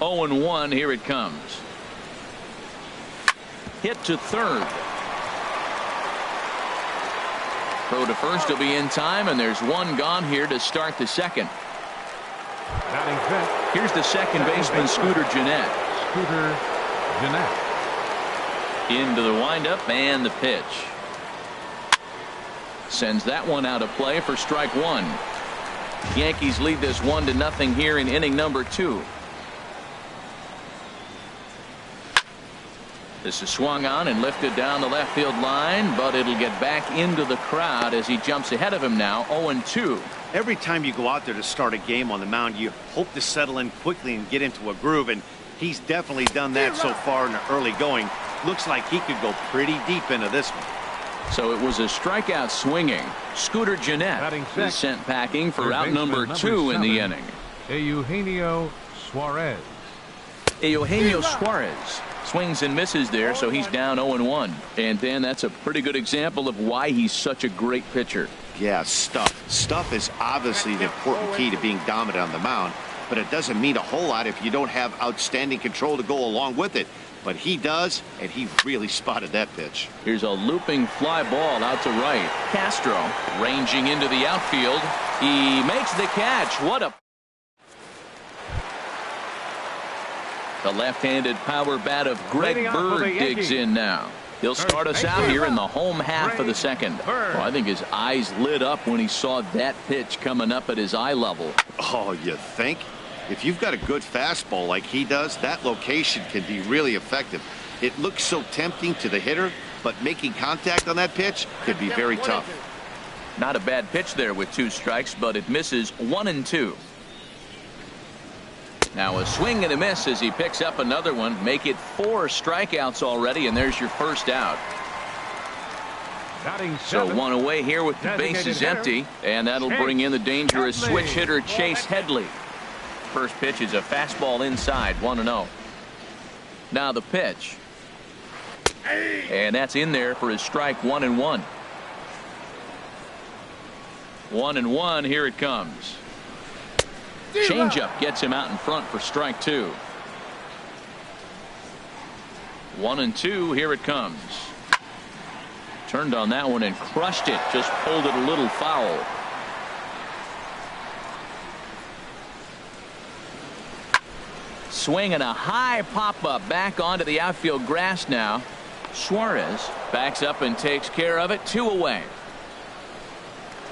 0-1. Here it comes. Hit to third. Throw to first will be in time, and there's one gone here to start the second. Here's the second baseman, Scooter Gennett. Into the windup and the pitch. Sends that one out of play for strike one. Yankees lead this 1-0 here in inning number 2. This is swung on and lifted down the left field line, but it'll get back into the crowd as he jumps ahead of him now. 0-2. Every time you go out there to start a game on the mound, you hope to settle in quickly and get into a groove, and he's definitely done that so far in the early going. Looks like he could go pretty deep into this one. So it was a strikeout swinging. Scooter Gennett is sent packing for out number 2 in the inning. Eugenio Suarez. Swings and misses there, so he's down 0-1. And Dan, that's a pretty good example of why he's such a great pitcher. Yeah, stuff is obviously the important key to being dominant on the mound, but it doesn't mean a whole lot if you don't have outstanding control to go along with it. But he does, and he really spotted that pitch. Here's a looping fly ball out to right. Castro ranging into the outfield. He makes the catch. What a... The left-handed power bat of Greg Bird digs in now. He'll start us out here in the home half of the second. Well, I think his eyes lit up when he saw that pitch coming up at his eye level. Oh, you think? If you've got a good fastball like he does, that location can be really effective. It looks so tempting to the hitter, but making contact on that pitch can be very tough. Not a bad pitch there with 2 strikes, but it misses 1-2. Now a swing and a miss as he picks up another one. Make it 4 strikeouts already, and there's your first out. So one away here with the bases empty, and that'll bring in the dangerous switch hitter Chase Headley. First pitch is a fastball inside, 1-0. Now the pitch. And that's in there for his strike 1-1. 1-1, here it comes. Changeup gets him out in front for strike 2. 1-2, here it comes. Turned on that one and crushed it, just pulled it a little foul. Swing and a high pop-up back onto the outfield grass now. Suarez backs up and takes care of it. 2 away.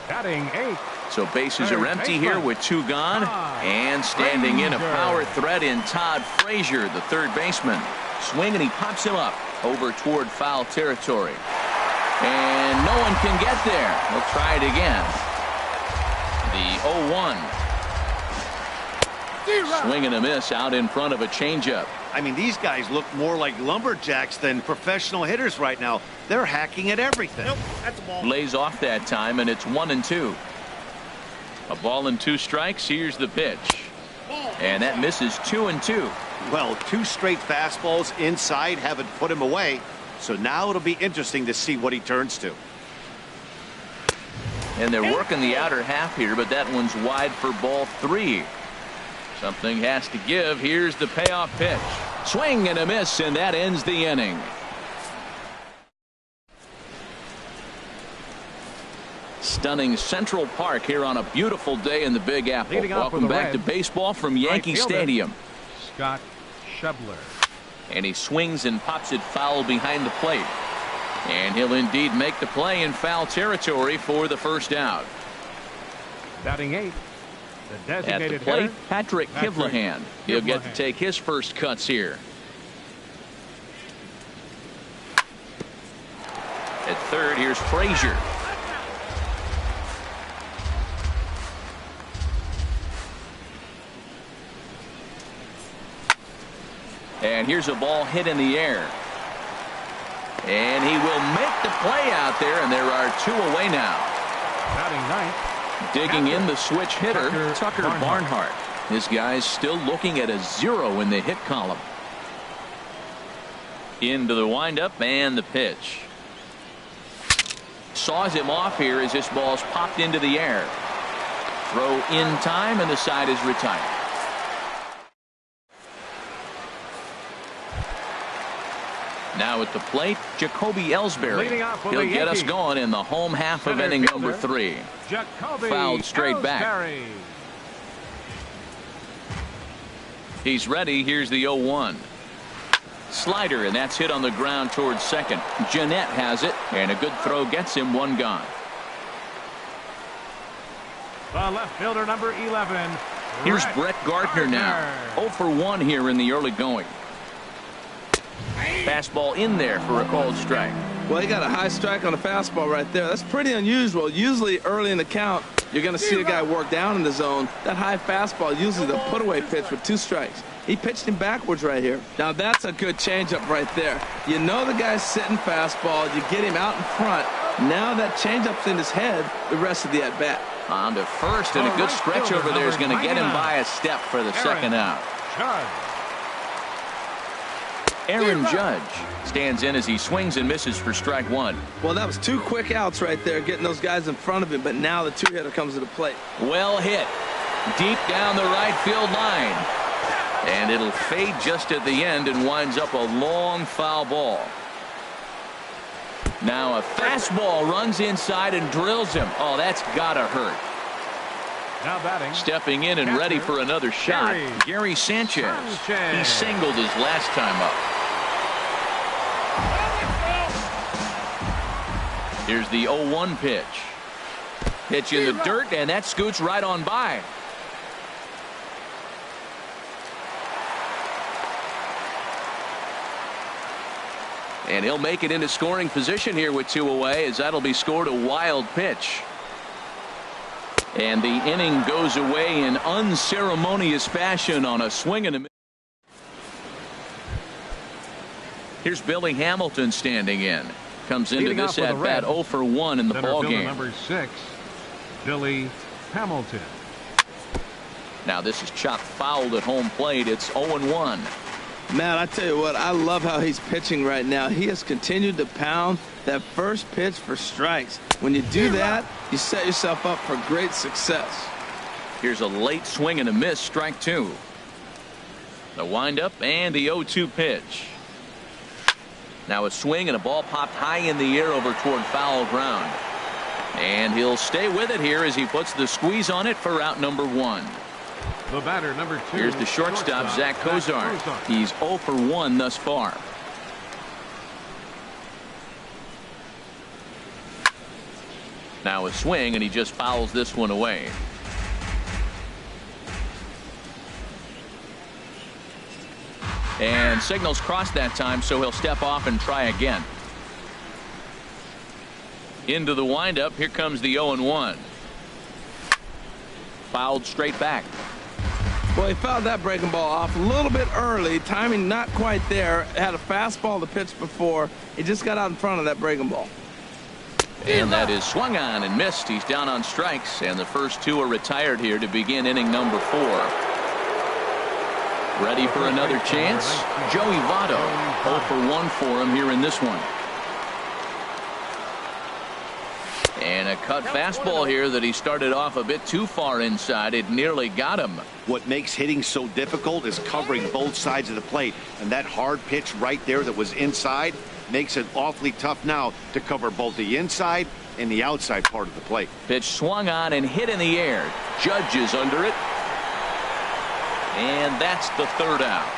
Batting 8. So bases are empty here with 2 gone. And standing in a power threat in Todd Frazier, the third baseman. Swing and he pops him up over toward foul territory. And no one can get there. We'll try it again. The 0-1. Swing and a miss out in front of a changeup. I mean, these guys look more like lumberjacks than professional hitters right now. They're hacking at everything. Nope, that's a ball. Lays off that time, and it's 1-2. A ball and 2 strikes. Here's the pitch. And that misses 2-2. Well, 2 straight fastballs inside haven't put him away. So now it'll be interesting to see what he turns to. And they're working the outer half here, but that one's wide for ball 3. Something has to give. Here's the payoff pitch. Swing and a miss, and that ends the inning. Stunning Central Park here on a beautiful day in the Big Apple. Welcome back to baseball from Yankee Stadium. Scott Schebler. And he swings and pops it foul behind the plate. And he'll indeed make the play in foul territory for the first out. Batting 8. The At the plate, Patrick Kivlahan. He'll get to take his first cuts here. At third, here's Frazier. And here's a ball hit in the air. And he will make the play out there, and there are 2 away now. Batting 9. Digging in the switch hitter, Tucker Barnhart. This guy's still looking at a 0 in the hit column. Into the windup and the pitch. Saws him off here as this ball's popped into the air. Throw in time, and the side is retired. Now at the plate, Jacoby Ellsbury. He'll get us going in the home half of inning number 3. Fouled straight back. He's ready. Here's the 0-1. Slider, and that's hit on the ground towards second. Jeanette has it, and a good throw gets him one gone. The left fielder, number 11. Here's Brett Gardner now. 0 for 1 here in the early going. Fastball in there for a called strike. Well, he got a high strike on the fastball right there. That's pretty unusual. Usually early in the count, you're going to see a guy work down in the zone. That high fastball, usually the put-away pitch with 2 strikes. He pitched him backwards right here. Now, that's a good changeup right there. You know the guy's sitting fastball. You get him out in front. Now that changeup's in his head the rest of the at-bat. On to first, and a good stretch over there is going to get him by a step for the second out. Aaron Judge stands in as he swings and misses for strike 1. Well, that was 2 quick outs right there, getting those guys in front of him, but now the 2-hitter comes to the plate. Well hit. Deep down the right field line. And it'll fade just at the end and winds up a long foul ball. Now a fastball runs inside and drills him. Oh, that's gotta hurt. Now batting. Stepping in and ready for another shot, Gary Sanchez. He singled his last time up. Here's the 0-1 pitch. Pitch in the dirt, and that scoots right on by. And he'll make it into scoring position here with 2 away, as that'll be scored a wild pitch. And the inning goes away in unceremonious fashion on a swing and a miss. Here's Billy Hamilton standing in. Comes into this at bat 0 for 1 in the ball game. Number 6, Billy Hamilton. Now this is chopped fouled at home plate. It's 0-1. Man, I tell you what, I love how he's pitching right now. He has continued to pound that first pitch for strikes. When you do that, you set yourself up for great success. Here's a late swing and a miss, strike 2. The windup and the 0-2 pitch. Now a swing and a ball popped high in the air over toward foul ground. And he'll stay with it here as he puts the squeeze on it for out number 1. The batter, number 2. Here's the shortstop, Zack Cozart. He's 0 for 1 thus far. Now a swing, and he just fouls this one away. And signals crossed that time, so he'll step off and try again. Into the windup. Here comes the 0-1. Fouled straight back. Well, he fouled that breaking ball off a little bit early. Timing not quite there. Had a fastball to pitch before. He just got out in front of that breaking ball. And that is swung on and missed. He's down on strikes, and the first 2 are retired here to begin inning number 4. Ready for another chance? Joey Votto. 0 for 1 for him here in this one. And a cut fastball here that he started off a bit too far inside. It nearly got him. What makes hitting so difficult is covering both sides of the plate. And that hard pitch right there that was inside makes it awfully tough now to cover both the inside and the outside part of the plate. Pitch swung on and hit in the air. Judge is under it. And that's the 3rd out.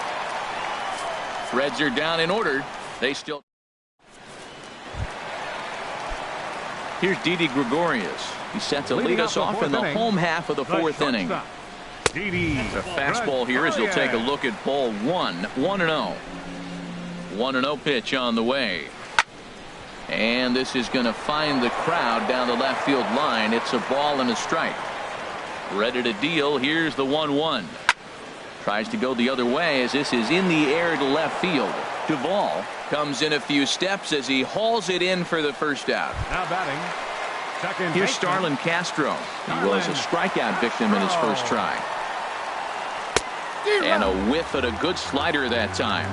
Reds are down in order. They still. Here's Didi Gregorius. He's set to lead us off in the home half of the 4th inning. The fastball here as he'll take a look at ball 1. 1-0. 1-0 pitch on the way. And this is going to find the crowd down the left field line. It's a ball and a strike. Ready to deal. Here's the 1-1. Tries to go the other way as this is in the air to left field. Duvall comes in a few steps as he hauls it in for the first out. Now batting. Second. Here's Starlin Castro. He was a strikeout victim in his first try. And a whiff at a good slider that time.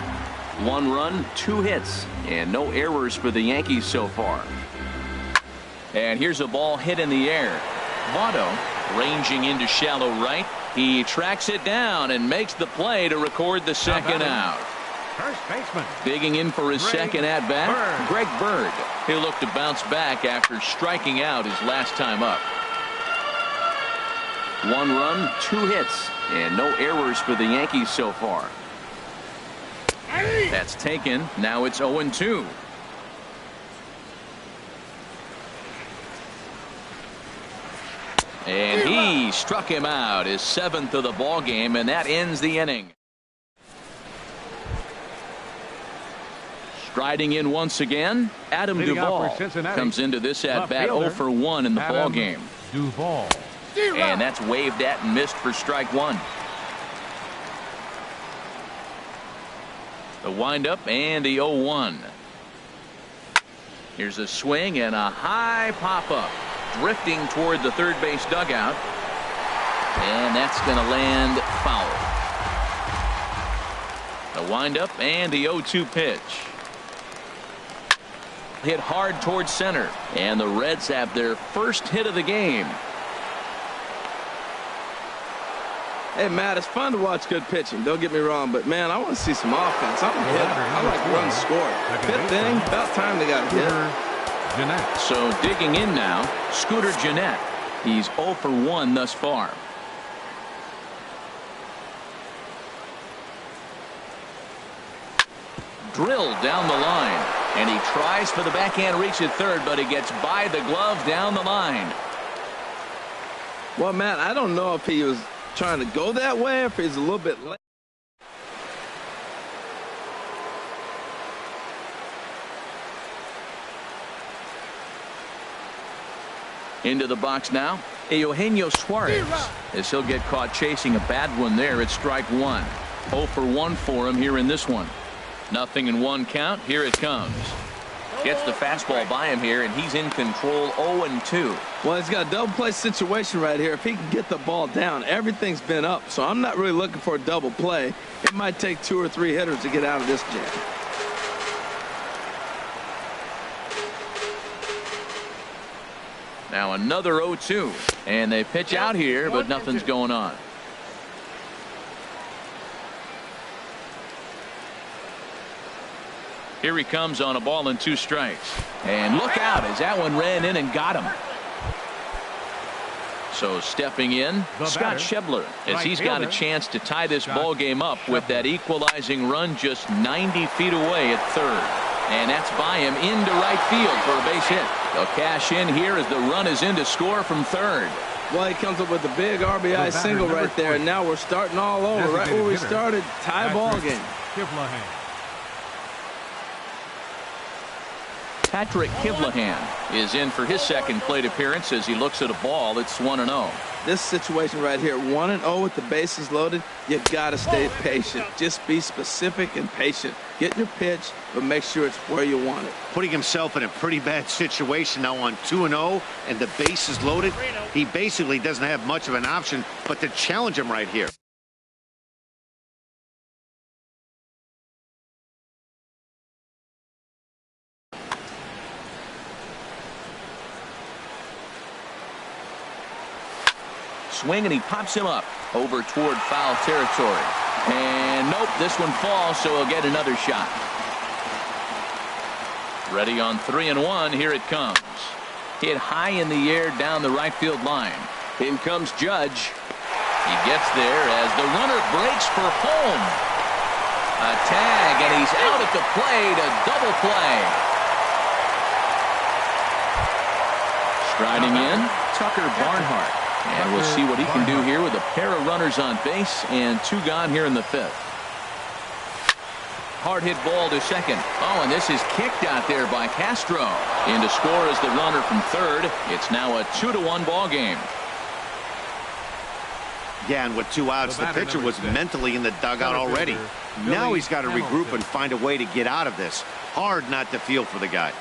1 run, 2 hits, and no errors for the Yankees so far. And here's a ball hit in the air. Votto ranging into shallow right. He tracks it down and makes the play to record the second out. First baseman. Digging in for his second at-bat, Bird. Greg Bird. He'll look to bounce back after striking out his last time up. 1 run, 2 hits, and no errors for the Yankees so far. That's taken. Now it's 0-2. And he struck him out, his 7th of the ball game, and that ends the inning. Striding in once again, Adam Leading Duvall off for Cincinnati, comes into this at-bat fielder, 0 for 1 in the ball Adam game. Duvall. And that's waved at and missed for strike 1. The windup and the 0-1. Here's a swing and a high pop-up. Drifting toward the third base dugout. And that's going to land foul. The windup and the 0-2 pitch. Hit hard towards center. And the Reds have their first hit of the game. Hey, Matt, it's fun to watch good pitching. Don't get me wrong, but, man, I want to see some offense. I'm hit. I like runs scored. 5th inning, about time they got a hit. Jeanette. So digging in now, Scooter Jeanette. He's 0 for 1 thus far. Drilled down the line. And he tries for the backhand reach at third, but he gets by the glove down the line. Well, Matt, I don't know if he was trying to go that way or if he's a little bit late. Into the box now, Eugenio Suarez, as he'll get caught chasing a bad one there at strike 1. 0 for 1 for him here in this one. 0-1 count. Here it comes. Gets the fastball by him here, and he's in control. 0-2. Well, he's got a double play situation right here. If he can get the ball down, everything's been up. So I'm not really looking for a double play. It might take 2 or 3 hitters to get out of this jam. Now another 0-2. And they pitch out here, but nothing's going on. Here he comes on a ball and 2 strikes. And look out as that one ran in and got him. So stepping in, Scott Schebler, as he's got a chance to tie this ball game up with that equalizing run just 90 feet away at third. And that's by him into right field for a base hit. They'll cash in here as the run is in to score from third. Well, he comes up with a big RBI single right there, and now we're starting all over. Right where we started, tie ball game. Patrick Kivlahan is in for his second plate appearance as he looks at a ball. It's 1-0. This situation right here, 1-0 with the bases loaded, you got to stay patient. Just be specific and patient. Get your pitch, but make sure it's where you want it. Putting himself in a pretty bad situation now on 2-0 and the bases loaded. He basically doesn't have much of an option but to challenge him right here. Swing, and he pops him up over toward foul territory. And nope, this one falls, so he'll get another shot. Ready on 3-1. Here it comes. Hit high in the air down the right field line. In comes Judge. He gets there as the runner breaks for home. A tag, and he's out at the plate. A double play. Striding in, Tucker Barnhart. And we'll see what he can do here with a pair of runners on base and 2 gone here in the 5th. Hard hit ball to second. Oh, and this is kicked out there by Castro. In to score is the runner from third. It's now a 2-1 ball game. Yeah, and with 2 outs, the pitcher was mentally in the dugout already. Now he's got to regroup and find a way to get out of this. Hard not to feel for the guy.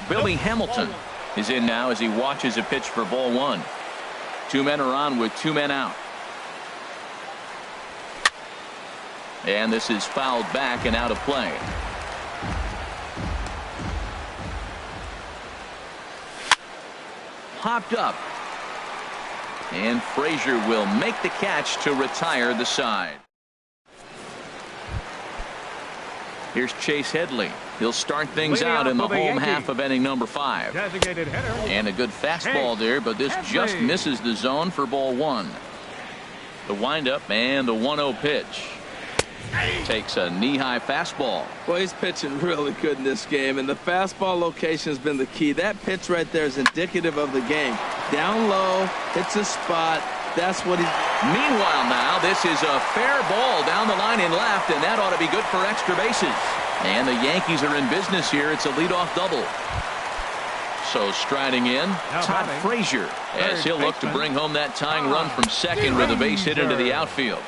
Billy Hamilton is in now as he watches a pitch for ball 1. 2 men are on with 2 men out. And this is fouled back and out of play. Popped up. And Frazier will make the catch to retire the side. Here's Chase Headley. He'll start things out in the home half of inning number 5. Designated hitter. And a good fastball there, but this just misses the zone for ball 1. The windup and the 1-0 pitch. Takes a knee-high fastball. Well, he's pitching really good in this game, and the fastball location has been the key. That pitch right there is indicative of the game. Down low, hits a spot. That's what he... Meanwhile now, this is a fair ball down the line in left, and that ought to be good for extra bases. And the Yankees are in business here. It's a leadoff double. So striding in, Todd Frazier, as he'll look to bring home that tying run from second with a base hit into the outfield.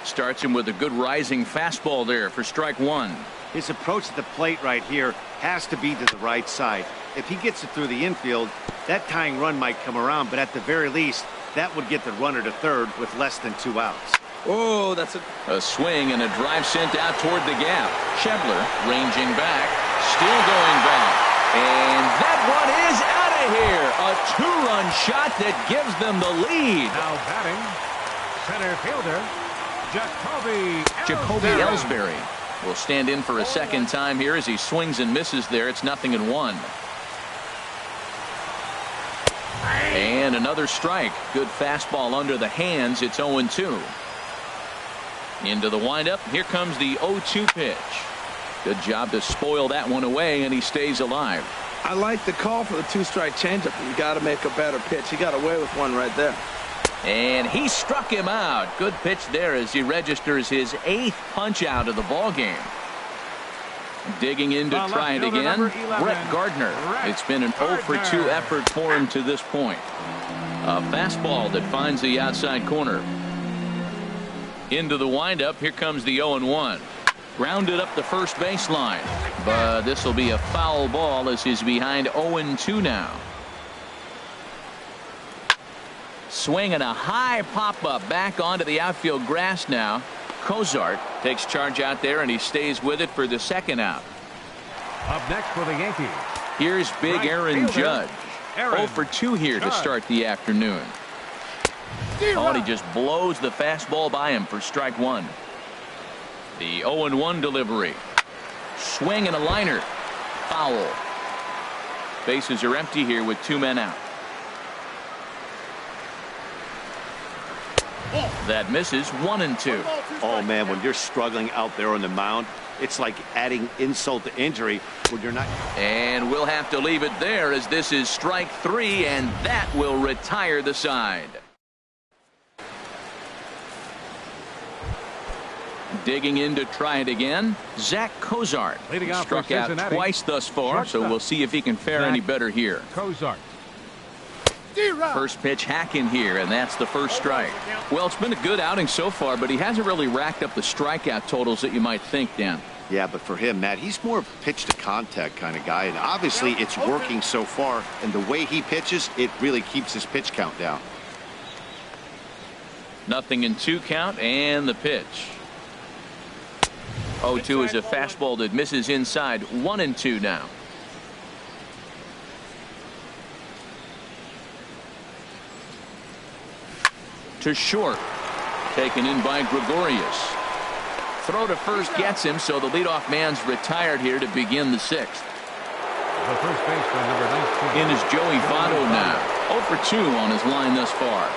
Starts him with a good rising fastball there for strike 1. His approach at the plate right here has to be to the right side. If he gets it through the infield, that tying run might come around, but at the very least, that would get the runner to third with less than 2 outs. Oh, that's a swing and a drive sent out toward the gap. Schebler ranging back, still going back. And that one is out of here. A 2-run shot that gives them the lead. Now batting, center fielder, Jacoby Ellsbury will stand in for a second time here as he swings and misses there. It's 0-1. And another strike. Good fastball under the hands. It's 0-2. Into the windup. Here comes the 0-2 pitch. Good job to spoil that one away, and he stays alive. I like the call for the 2-strike changeup. You got to make a better pitch. He got away with one right there. And he struck him out. Good pitch there as he registers his 8th punch out of the ball game. Digging in to try it again, Brett Gardner. It's been an 0 for 2 effort for him to this point. A fastball that finds the outside corner. Into the windup. Here comes the 0-1. Grounded up the first baseline. But this will be a foul ball as he's behind 0-2 now. Swing and a high pop-up back onto the outfield grass now. Cozart takes charge out there, and he stays with it for the second out. Up next for the Yankees. Here's big Aaron Judd. 0 for 2 here to start the afternoon. Oh, and he just blows the fastball by him for strike 1. The 0-1 delivery. Swing and a liner. Foul. Bases are empty here with 2 men out. That misses. 1-2. Oh, man, when you're struggling out there on the mound, it's like adding insult to injury when you're not. And we'll have to leave it there as this is strike 3, and that will retire the side. Digging in to try it again, Zack Cozart. Struck out twice thus far, so we'll see if he can fare any better here. Cozart. First pitch hacking here, and that's the first strike. Well, it's been a good outing so far, but he hasn't really racked up the strikeout totals that you might think, Dan. Yeah, but for him, Matt, he's more of a pitch to contact kind of guy, and obviously it's working so far, and the way he pitches, it really keeps his pitch count down. 0-2 count, and the pitch. 0-2 is a fastball that misses inside. 1-2 now. To short. Taken in by Gregorius. Throw to first gets him, so the leadoff man's retired here to begin the 6th. The first baseman, number 19. In is Joey Votto now. 0 for 2 on his line thus far.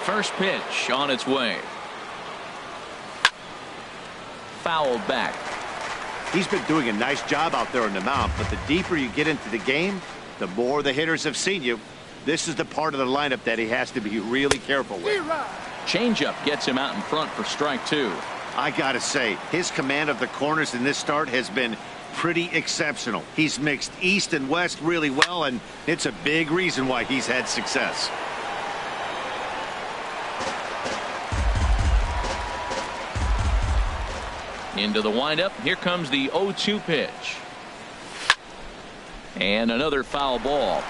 First pitch on its way. Fouled back. He's been doing a nice job out there on the mound, but the deeper you get into the game, the more the hitters have seen you. This is the part of the lineup that he has to be really careful with. Changeup gets him out in front for strike 2. I gotta say, his command of the corners in this start has been pretty exceptional. He's mixed east and west really well, and it's a big reason why he's had success. Into the windup. Here comes the 0-2 pitch. And another foul ball.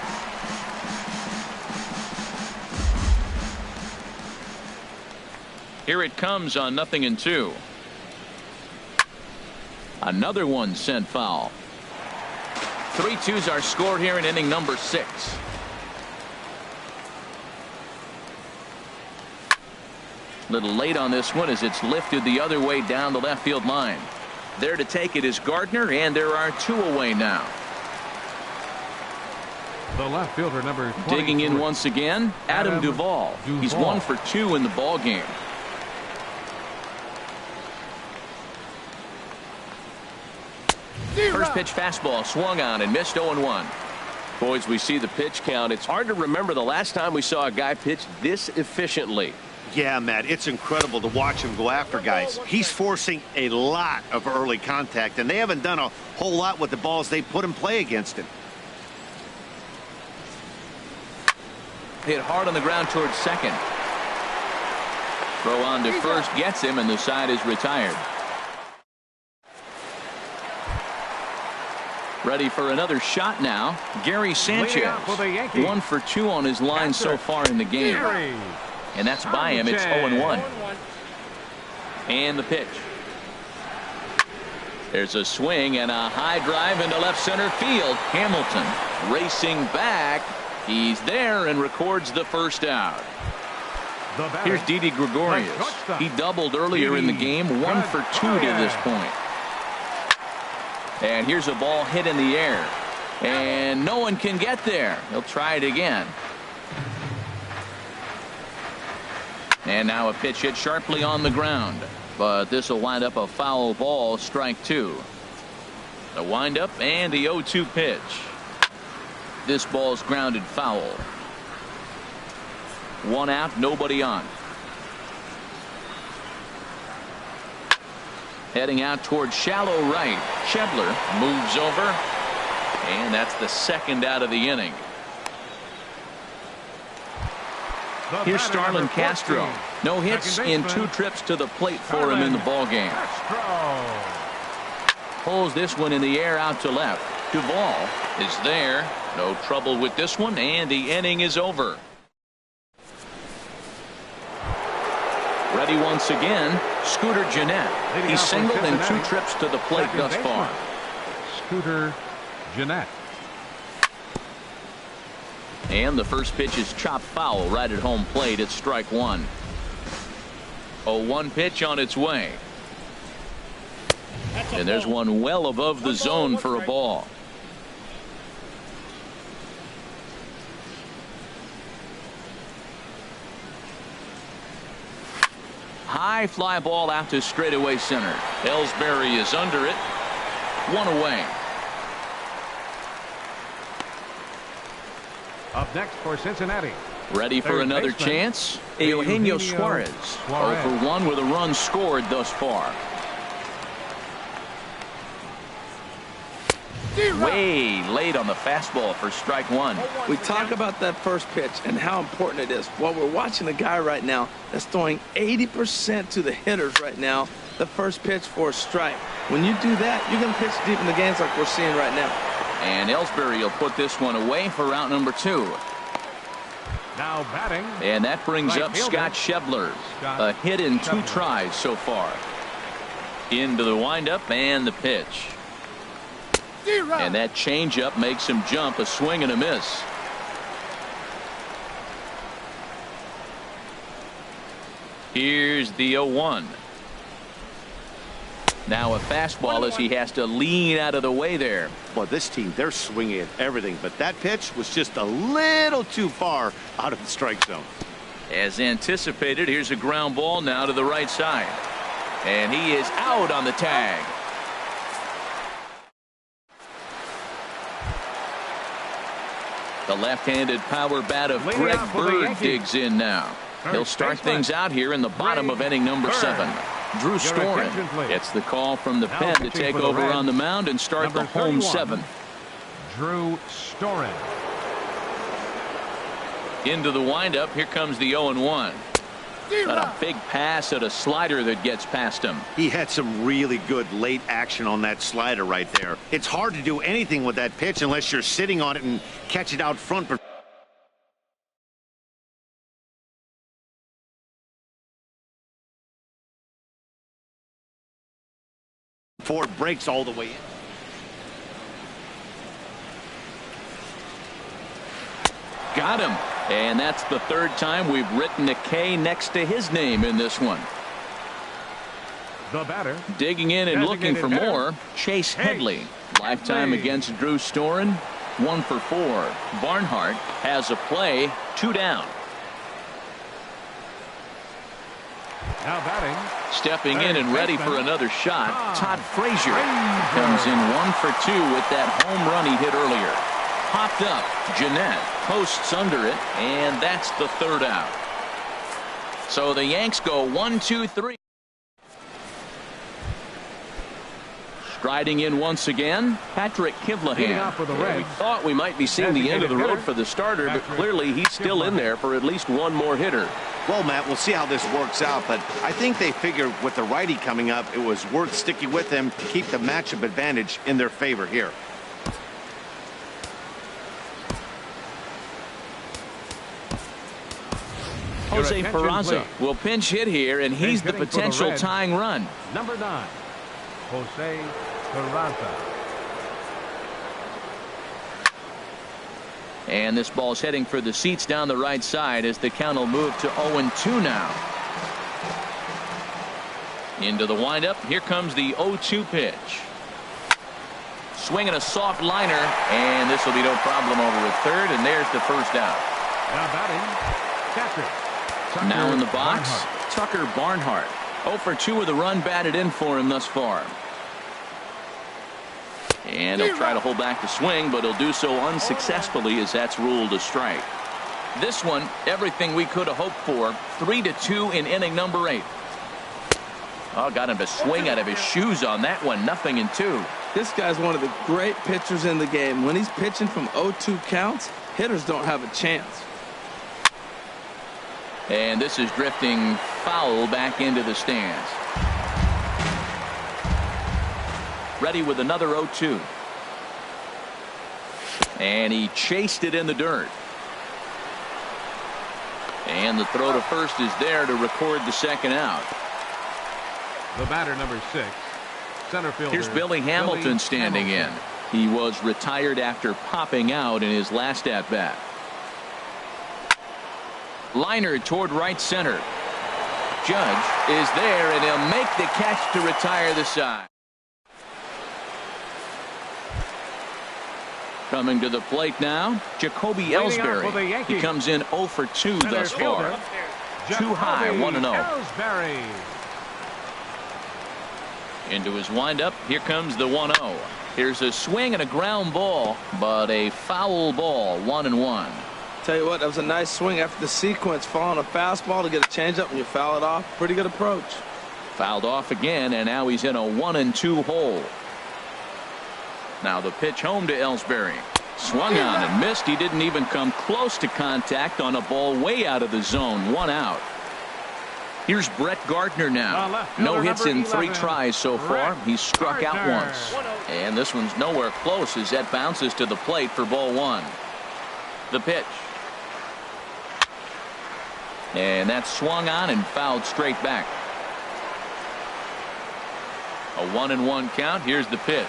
Here it comes on 0-2. Another one sent foul. 3-2s are scored here in inning number 6. Little late on this one as it's lifted the other way down the left field line. There to take it is Gardner, and there are 2 away now. The left fielder, number 20. Digging in once again, Adam Duvall. He's 1 for 2 in the ball game. First pitch fastball swung on and missed 0-1. Boys, we see the pitch count. It's hard to remember the last time we saw a guy pitch this efficiently. Yeah, Matt, it's incredible to watch him go after guys. He's forcing a lot of early contact, and they haven't done a whole lot with the balls they put in play against him. Hit hard on the ground towards second. Throw on to first gets him, and the side is retired. Ready for another shot now. Gary Sanchez. 1 for 2 on his line so far in the game. And that's by him. It's 0-1. And the pitch. There's a swing and a high drive into left center field. Hamilton racing back. He's there and records the first out. Here's Didi Gregorius. He doubled earlier in the game. 1 for 2 to this point. And here's a ball hit in the air. And no one can get there. He'll try it again. And now a pitch hit sharply on the ground. But this will wind up a foul ball, strike 2. The windup and the 0-2 pitch. This ball's grounded foul. 1 out, nobody on. Heading out towards shallow right. Schebler moves over. And that's the second out of the inning. Here's Starlin Castro. No hits in 2 trips to the plate for him in the ballgame. Pulls this one in the air out to left. Duvall is there. No trouble with this one, and the inning is over. Ready once again, Scooter Gennett. He's singled in 2 trips to the plate thus far. Scooter Gennett. And the first pitch is chopped foul right at home plate. It's strike 1. 0-1 pitch on its way. And there's one well above the zone for a ball. High fly ball out to straightaway center. Ellsbury is under it. 1 away. Up next for Cincinnati. Ready for another chance? Eugenio Suarez. 0 for 1 with a run scored thus far. Way late on the fastball for strike 1. We talk about that first pitch and how important it is. Well, we're watching a guy right now that's throwing 80% to the hitters right now. The first pitch for a strike. When you do that, you're going to pitch deep in the games like we're seeing right now. And Ellsbury will put this one away for out number 2. Now batting. And that brings up Scott Schebler. A hit in 2 tries so far. Into the windup and the pitch. And that changeup makes him jump. A swing and a miss. Here's the 0-1. Now a fastball as he has to lean out of the way there. Well, this team, they're swinging at everything, but that pitch was just a little too far out of the strike zone. As anticipated, here's a ground ball now to the right side. And he is out on the tag. The left-handed power bat of Greg Bird digs in now. He'll start things out here in the bottom of inning number 7. Drew Storen gets the call from the pen to take over on the mound and start the home 7th. Drew Storen. Into the windup. Here comes the 0-1. Got a big pass at a slider that gets past him. He had some really good late action on that slider right there. It's hard to do anything with that pitch unless you're sitting on it and catch it out front. Before it breaks all the way in. Got him. And that's the 3rd time we've written a K next to his name in this one. The batter. Digging in and looking for Designated more, Chase Headley. Lifetime against Drew Storen, 1 for 4. Barnhart has a play, 2 down. Now batting. Stepping in and ready for another shot, Todd Frazier comes in 1 for 2 with that home run he hit earlier. Popped up, Jeanette posts under it, and that's the 3rd out. So the Yanks go 1, 2, 3. Striding in once again, Patrick Kivlahan. We thought we might be seeing the end of the road for the starter, but clearly he's still in there for at least one more hitter. Well, Matt, we'll see how this works out, but I think they figured with the righty coming up, it was worth sticking with him to keep the matchup advantage in their favor here. Jose Peraza will pinch hit here, and he's the potential tying run. Number 9, Jose Peraza. And this ball's heading for the seats down the right side as the count will move to 0-2 now. Into the windup. Here comes the 0-2 pitch. Swinging a soft liner, and this will be no problem over at third, and there's the first out. Now batting, catcher. Now in the box, Tucker Barnhart. 0 for 2 with a run batted in for him thus far. And he'll try to hold back the swing, but he'll do so unsuccessfully as that's ruled a strike. This one, everything we could have hoped for. 3-2 in inning number 8. Oh, got him to swing out of his shoes on that one. 0-2. This guy's one of the great pitchers in the game. When he's pitching from 0-2 counts, hitters don't have a chance. And this is drifting foul back into the stands. Ready with another 0-2. And he chased it in the dirt. And the throw to first is there to record the second out. The batter, number 6, center fielder. Here's Billy Hamilton standing in. He was retired after popping out in his last at-bat. Liner toward right center. Judge is there, and he'll make the catch to retire the side. Coming to the plate now, Jacoby Ellsbury. He comes in 0 for 2 thus far. Too high, 1-0. Into his windup, here comes the 1-0. Here's a swing and a ground ball, but a foul ball, 1-1. Tell you what, that was a nice swing after the sequence, following a fastball to get a changeup and you foul it off. Pretty good approach. Fouled off again, and now he's in a 1-2 hole. Now the pitch home to Ellsbury. Swung on and missed. He didn't even come close to contact on a ball way out of the zone. 1 out. Here's Brett Gardner now. No hits in 3 tries so far. He's struck out once. And this one's nowhere close as that bounces to the plate for ball 1. The pitch. And that's swung on and fouled straight back. A 1-1 count. Here's the pitch.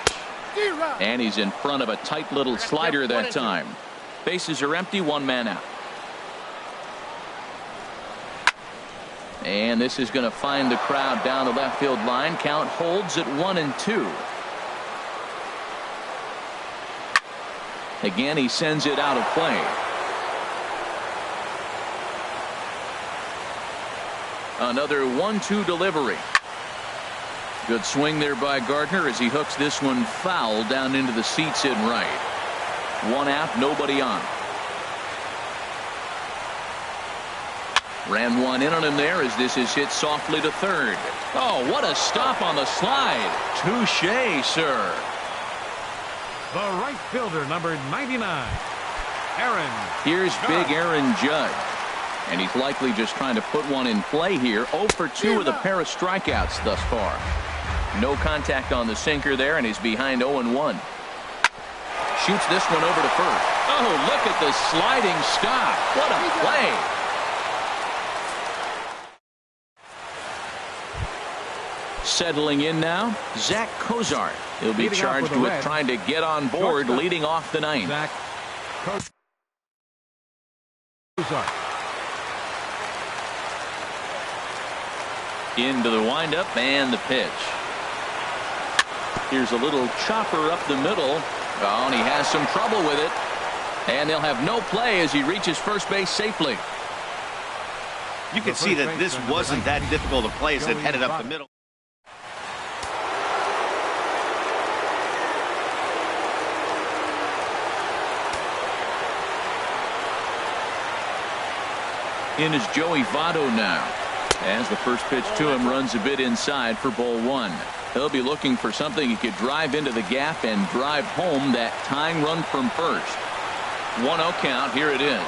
And he's in front of a tight little slider that time. Bases are empty, 1 man out. And this is going to find the crowd down the left field line. Count holds at 1-2. Again, he sends it out of play. Another 1-2 delivery. Good swing there by Gardner as he hooks this one foul down into the seats in right. 1 out, nobody on. Ran 1 in on him there as this is hit softly to third. Oh, what a stop on the slide. Touché, sir. The right fielder, number 99, Aaron. Here's Judd. big Aaron Judd. And he's likely just trying to put one in play here. 0 for 2 with a pair of strikeouts thus far. No contact on the sinker there, and he's behind 0-1. Shoots this one over to first. Oh, look at the sliding stop. What a play. Settling in now, Zack Cozart. He'll be charged with trying to get on board, leading off the 9th. Zack Cozart. Into the windup and the pitch. Here's a little chopper up the middle. Oh, and he has some trouble with it. And they'll have no play as he reaches first base safely. You can see that this wasn't that difficult a play as it headed up the middle. In is Joey Votto now. As the first pitch to him runs a bit inside for ball one. He'll be looking for something he could drive into the gap and drive home that tying run from first. 1-0 count. Here it is.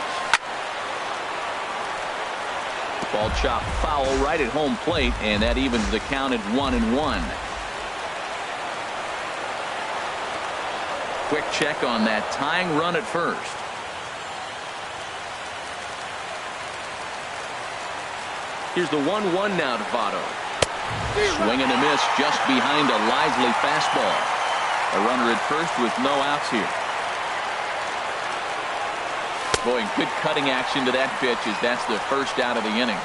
Ball chopped foul right at home plate, and that evens the count at 1-1. Quick check on that tying run at first. Here's the 1-1 now to Votto. Swing and a miss just behind a lively fastball. A runner at first with no outs here. Boy, good cutting action to that pitch as that's the first out of the inning.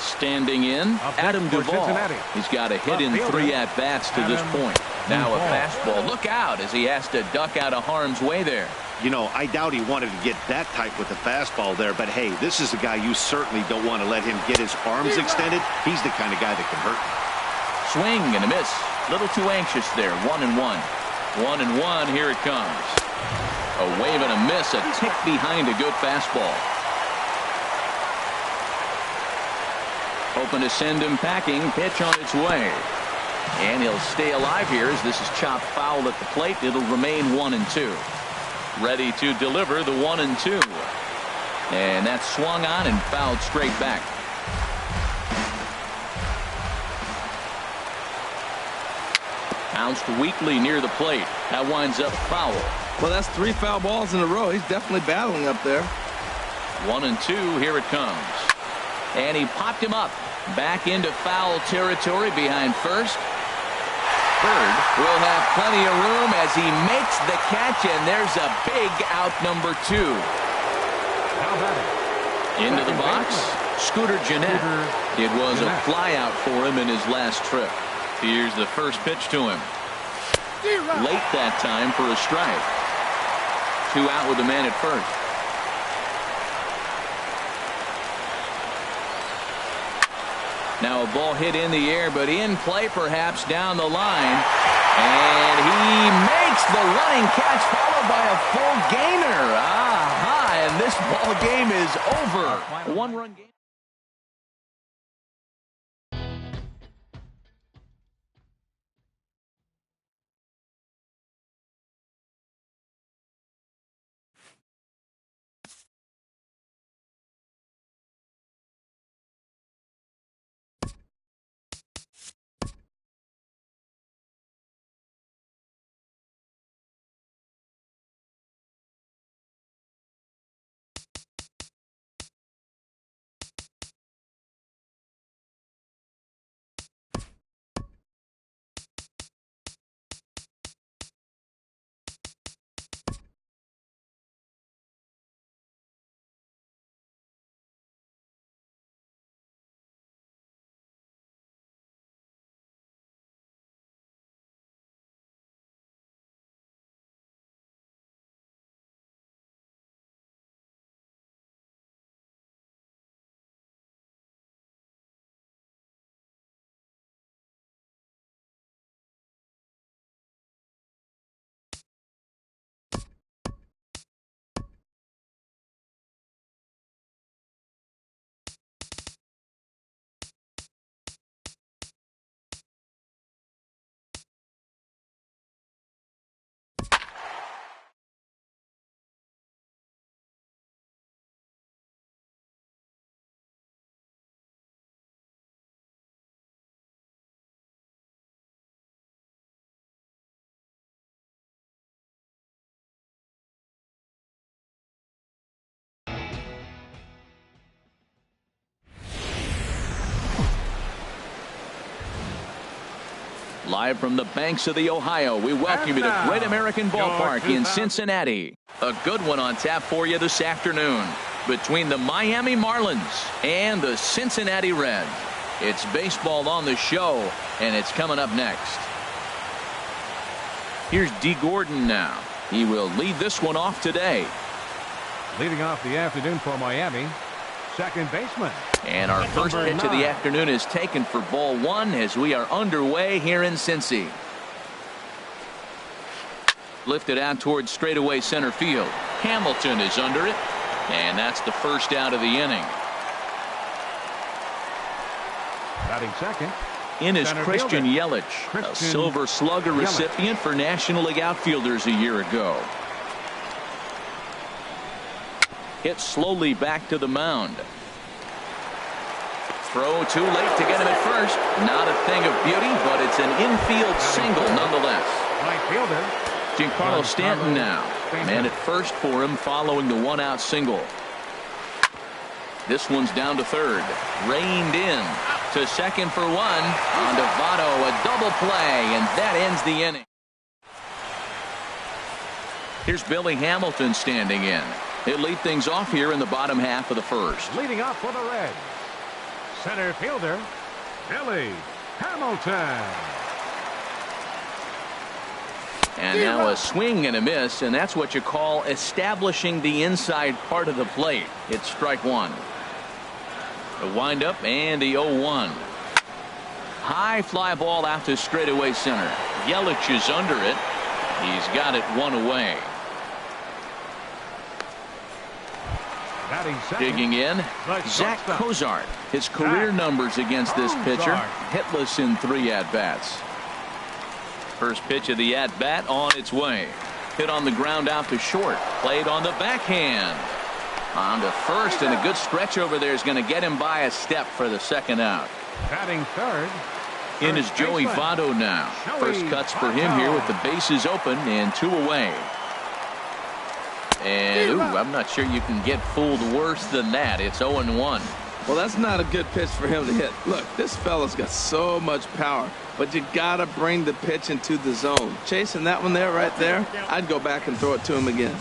Standing in, Adam Duvall. He's got a hit in 3 at-bats to this point. Now a fastball. Look out as he has to duck out of harm's way there. You know, I doubt he wanted to get that tight with the fastball there, but hey, this is a guy you certainly don't want to let him get his arms extended. He's the kind of guy that can hurt you. Swing and a miss. Little too anxious there. 1-1. 1-1. Here it comes. A wave and a miss. A tick behind a good fastball. Hoping to send him packing. Pitch on its way. And he'll stay alive here as this is chopped foul at the plate. It'll remain 1-2. Ready to deliver the 1-2. And that's swung on and fouled straight back. Bounced weakly near the plate. That winds up foul. Well, that's 3 foul balls in a row. He's definitely battling up there. 1-2. Here it comes. And he popped him up. Back into foul territory behind first. Bird will have plenty of room as he makes the catch, and there's a big out number 2. Into the box, Scooter Gennett. It was a fly out for him in his last trip. Here's the first pitch to him. Late that time for a strike. 2 out with the man at first. Now a ball hit in the air, but in play perhaps down the line. And he makes the running catch followed by a full gainer. Aha, and this ball game is over. A 1-run game. Live from the banks of the Ohio, we welcome you to Great American Ballpark in Cincinnati. A good one on tap for you this afternoon. between the Miami Marlins and the Cincinnati Reds. It's baseball on the show, and it's coming up next. Here's D. Gordon now. He will lead this one off today. Leading off the afternoon for Miami, second baseman. And our first pitch of the afternoon is taken for ball one as we are underway here in Cincy. Lifted out towards straightaway center field. Hamilton is under it, and that's the first out of the inning. Batting second. In is Christian Yelich, a Silver Slugger recipient for National League outfielders a year ago. Hit slowly back to the mound. Throw too late to get him at first. Not a thing of beauty, but it's an infield single nonetheless. Right fielder. Giancarlo Stanton now. Man at first for him following the one-out single. This one's down to third. Reined in to second for one. On to Votto, a double play, and that ends the inning. Here's Billy Hamilton standing in. He'll lead things off here in the bottom half of the first. Leading off for the Reds, center fielder, Billy Hamilton. And now a swing and a miss, and that's what you call establishing the inside part of the plate. It's strike one. The windup and the 0-1. High fly ball out to straightaway center. Yelich is under it. He's got it one away. Digging in, Zack Cozart. His career numbers against this pitcher, hitless in 3 at-bats. First pitch of the at-bat on its way. Hit on the ground out to short. Played on the backhand. On to first, and a good stretch over there is going to get him by a step for the second out. Batting third. In is Joey Votto now. First cuts for him here with the bases open and 2 away. And I'm not sure you can get fooled worse than that. It's 0-1. Well, that's not a good pitch for him to hit. Look, this fella's got so much power, but you got to bring the pitch into the zone. Chasing that one there, right there, I'd go back and throw it to him again.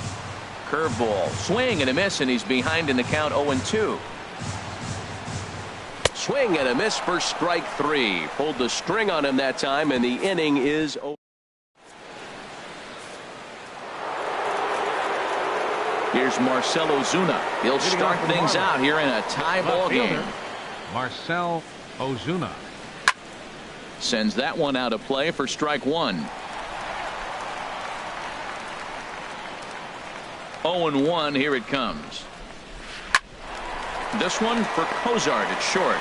Curveball, swing and a miss, and he's behind in the count 0-2. Swing and a miss for strike 3. Pulled the string on him that time, and the inning is over. Here's Marcel Ozuna. He'll start things out here in a tie ball game. Marcel Ozuna sends that one out of play for strike 1. 0-1. Here it comes. This one for Cozart at short.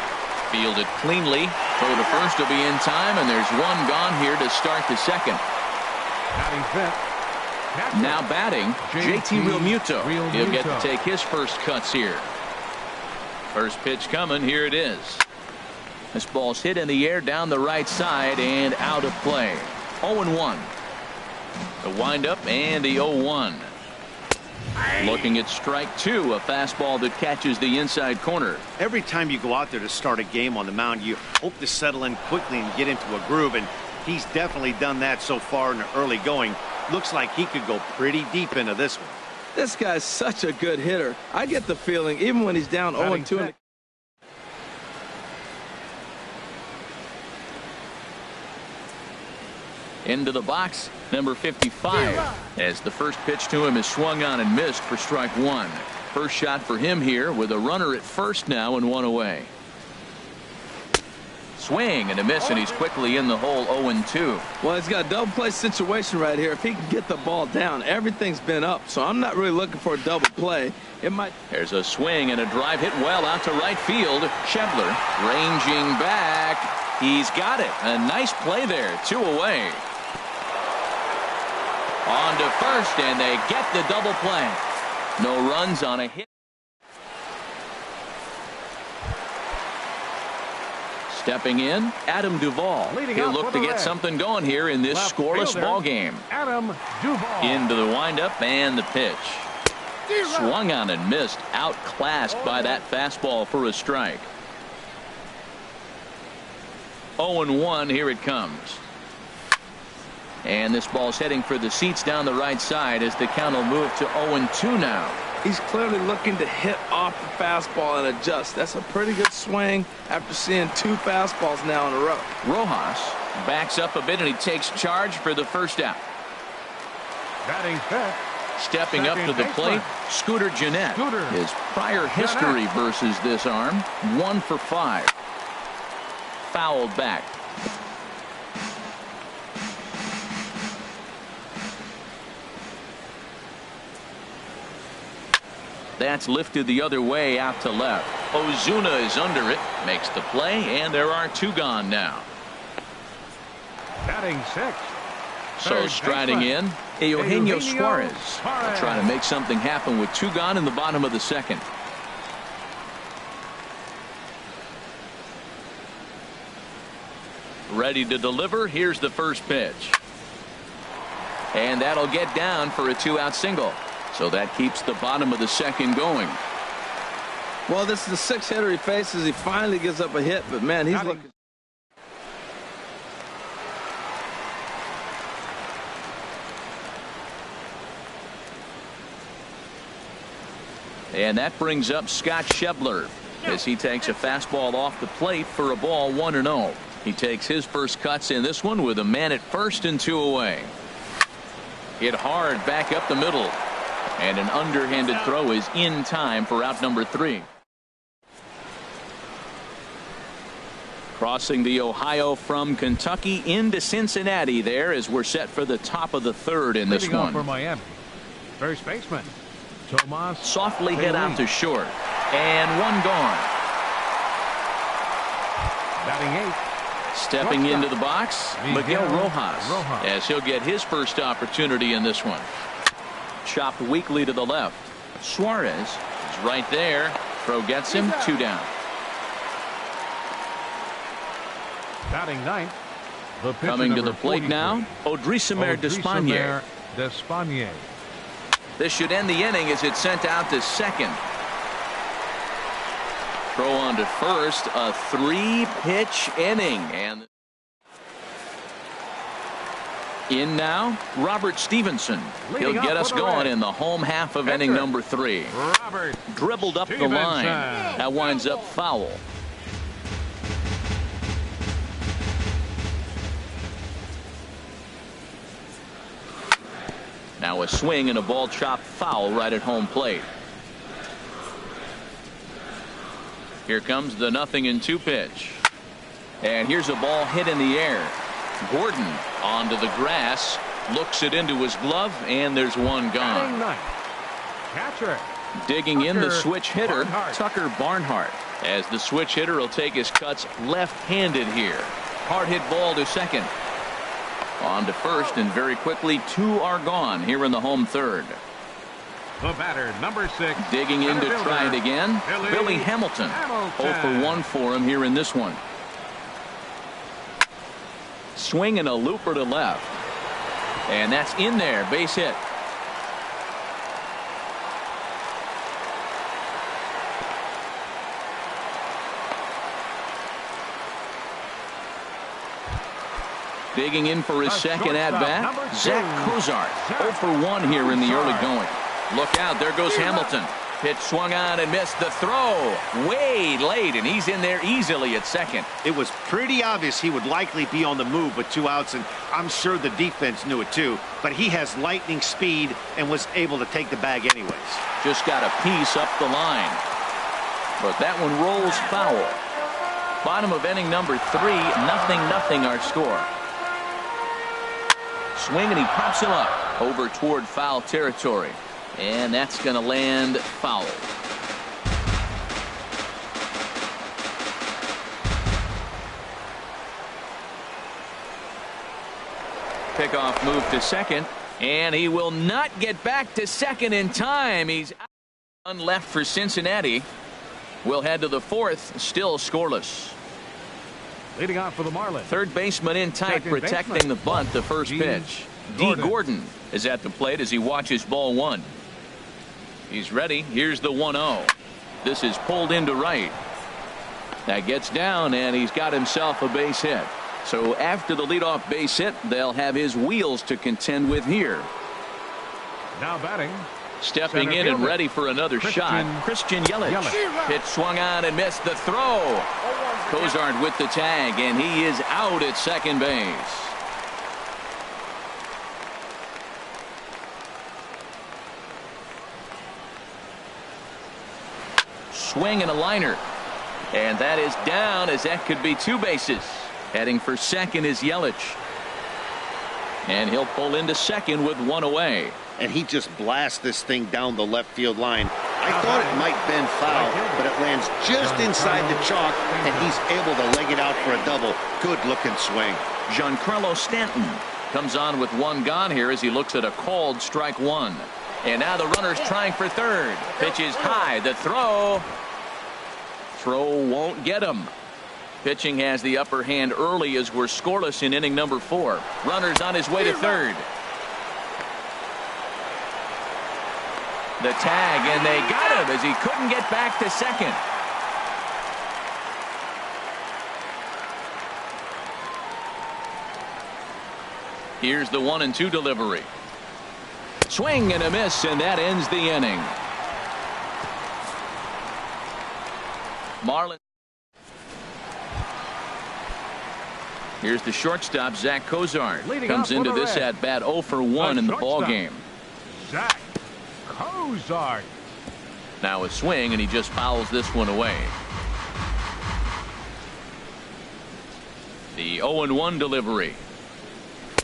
Fielded cleanly. Throw to first will be in time, and there's one gone here to start the second. Batting fifth. Now batting, JT Realmuto. He'll get to take his first cuts here. First pitch coming. Here it is. This ball's hit in the air down the right side and out of play. 0-1. The windup and the 0-1. Looking at strike 2, a fastball that catches the inside corner. Every time you go out there to start a game on the mound, you hope to settle in quickly and get into a groove, and he's definitely done that so far in the early going. Looks like he could go pretty deep into this one. This guy's such a good hitter. I get the feeling, even when he's down 0-2. Into the box, number 55, as the first pitch to him is swung on and missed for strike 1. First shot for him here with a runner at first now and 1 away. Swing and a miss, and he's quickly in the hole. 0-2. Well, he's got a double play situation right here. If he can get the ball down, everything's been up, so I'm not really looking for a double play. It might. There's a swing and a drive hit well out to right field. Schebler ranging back. He's got it. A nice play there. 2 away. On to first, and they get the double play. No runs on a hit. Stepping in, Adam Duvall. He'll look to get something going here in this scoreless ball game. Adam Duvall. Into the windup and the pitch. Swung on and missed. Outclassed by that fastball for a strike. 0-1. Here it comes. And this ball's heading for the seats down the right side as the count will move to 0-2 now. He's clearly looking to hit off the fastball and adjust. That's a pretty good swing after seeing 2 fastballs now in a row. Rojas backs up a bit, and he takes charge for the first out. Batting fifth. Stepping up to the plate, Scooter Gennett. His prior history versus this arm, 1 for 5. Fouled back. That's lifted the other way out to left. Ozuna is under it, makes the play, and there are 2 gone now. Batting sixth. So striding in, Eugenio Suarez trying to make something happen with 2 gone in the bottom of the second. Ready to deliver. Here's the first pitch. And that'll get down for a 2-out single. So that keeps the bottom of the second going. Well, this is the 6th hitter he faces. He finally gives up a hit, but man, he's looking. And that brings up Scott Schebler as he takes a fastball off the plate for a ball, 1-0. He takes his first cuts in this one with a man at first and 2 away. Hit hard back up the middle. And an underhanded throw is in time for out number 3. Crossing the Ohio from Kentucky into Cincinnati there as we're set for the top of the 3rd in this one. For Miami, first baseman Tomas softly hit out to short, and 1 gone. Batting 8th. Stepping into the box, Miguel Rojas, as he'll get his first opportunity in this one. Chopped weakly to the left. Suarez is right there. Throw gets him, 2 down. Batting 9th. Coming to the plate now, Odrisamer Despaigne. This should end the inning as it's sent out to second. Throw on to first, a 3-pitch inning. And in now, Robert Stevenson. He'll get us going in the home half of inning number 3. Dribbled up the line. That winds up foul. Now a swing and a ball chopped foul right at home plate. Here comes the 0-2 pitch. And here's a ball hit in the air. Gordon onto the grass, looks it into his glove, and there's 1 gone. Catcher. Digging in the switch hitter, Tucker Barnhart, as the switch hitter will take his cuts left-handed here. Hard hit ball to second. On to first, and very quickly 2 are gone here in the home 3rd. The batter, number 6. Digging in to try it again, Billy Hamilton. 0 for 1 for him here in this one. Swing and a looper to left. And that's in there, base hit. Digging in for his second at-bat, Zack Cozart. 0 for 1 here in the early going. Look out, there goes Hamilton. Pitch swung on and missed. The throw way late, and he's in there easily at second. It was pretty obvious he would likely be on the move with 2 outs, and I'm sure the defense knew it too. But he has lightning speed and was able to take the bag anyways. Just got a piece up the line. But that one rolls foul. Bottom of inning number 3, 0-0 our score. Swing, and he pops him up over toward foul territory. And that's going to land foul. Pickoff move to second, and he will not get back to second in time. He's out left for Cincinnati. We'll head to the 4th, still scoreless. Leading off for the Marlins. Third baseman in tight, protecting the bunt, the first pitch. D. Gordon is at the plate as he watches ball 1. He's ready. Here's the 1-0. This is pulled into right. That gets down, and he's got himself a base hit. So after the leadoff base hit, they'll have his wheels to contend with here. Now batting, Stepping in and ready for another shot, Christian Yelich. Pitch swung on and missed the throw. Cozart with the tag, and he is out at second base. Swing and a liner. And that is down, as that could be two bases. Heading for second is Yelich. And he'll pull into second with one away. And he just blasts this thing down the left field line. I thought it might bend foul, but it lands just inside the chalk, and he's able to leg it out for a double. Good looking swing. Giancarlo Stanton comes on with one gone here as he looks at a called strike one. And now the runner's trying for third. Pitch is high. The throw. Throw won't get him. Pitching has the upper hand early as we're scoreless in inning number 4. Runner's on his way to third. The tag, and they got him as he couldn't get back to second. Here's the 1-2 delivery. Swing and a miss, and that ends the inning. Marlin. Here's the shortstop, Zack Cozart. Comes into this at bat 0 for 1 in the ball game. Zack Cozart. Now a swing, and he just fouls this one away. The 0-1 delivery.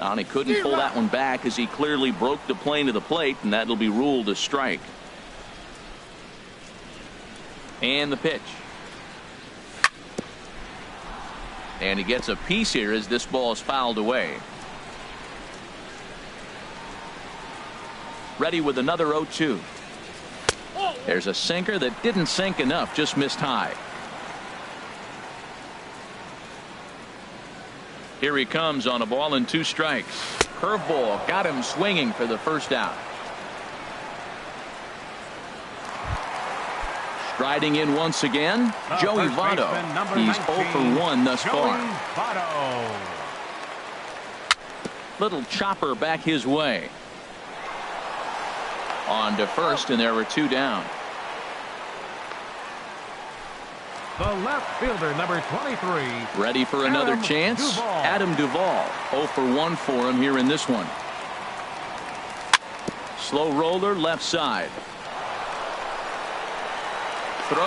And he couldn't pull that one back as he clearly broke the plane to the plate, and that'll be ruled a strike. And the pitch. And he gets a piece here as this ball is fouled away. Ready with another 0-2. There's a sinker that didn't sink enough, just missed high. Here he comes on a ball and 2 strikes. Curveball got him swinging for the first out. Striding in once again, Joey Votto. He's 0 for 1 thus far. Little chopper back his way. On to first, and there were 2 down. The left fielder, number 23. Ready for another chance? Duvall. 0 for 1 for him here in this one. Slow roller left side. Throw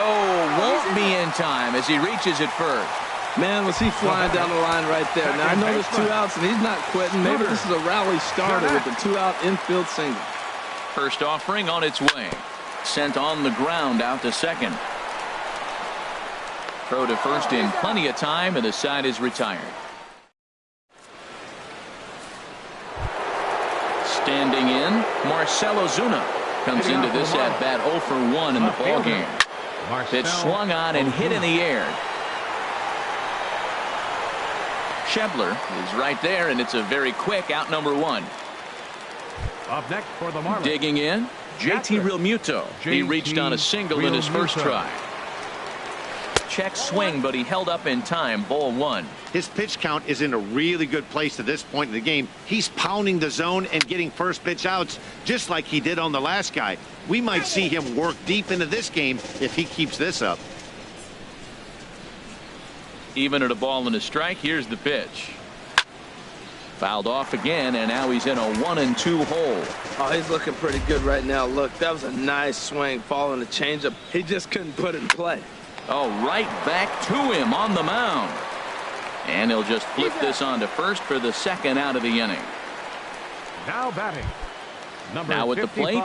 won't be in time as he reaches it first. Man, was he flying down the line right there. Now I know there's 2 outs and he's not quitting. Maybe this is a rally starter with the 2-out infield single. First offering on its way. Sent on the ground out to second. Throw to first in plenty of time, and the side is retired. Standing in, Marcel Ozuna comes into this at bat 0 for 1 in the ball game. Pitch swung on and hit in the air. Schebler is right there, and it's a very quick out number 1. Up next for the Marlins. Digging in, JT Realmuto. He reached on a single in his first try. Check swing, but he held up in time. Ball 1. His pitch count is in a really good place at this point in the game. He's pounding the zone and getting first pitch outs just like he did on the last guy. We might see him work deep into this game if he keeps this up. Even at a ball and a strike, here's the pitch. Fouled off again, and now he's in a 1-2 hole. Oh, he's looking pretty good right now. Look, that was a nice swing following the changeup. He just couldn't put it in play. Oh, right back to him on the mound. And he'll just flip this on to first for the second out of the inning. Now batting, number now at 55. The plate.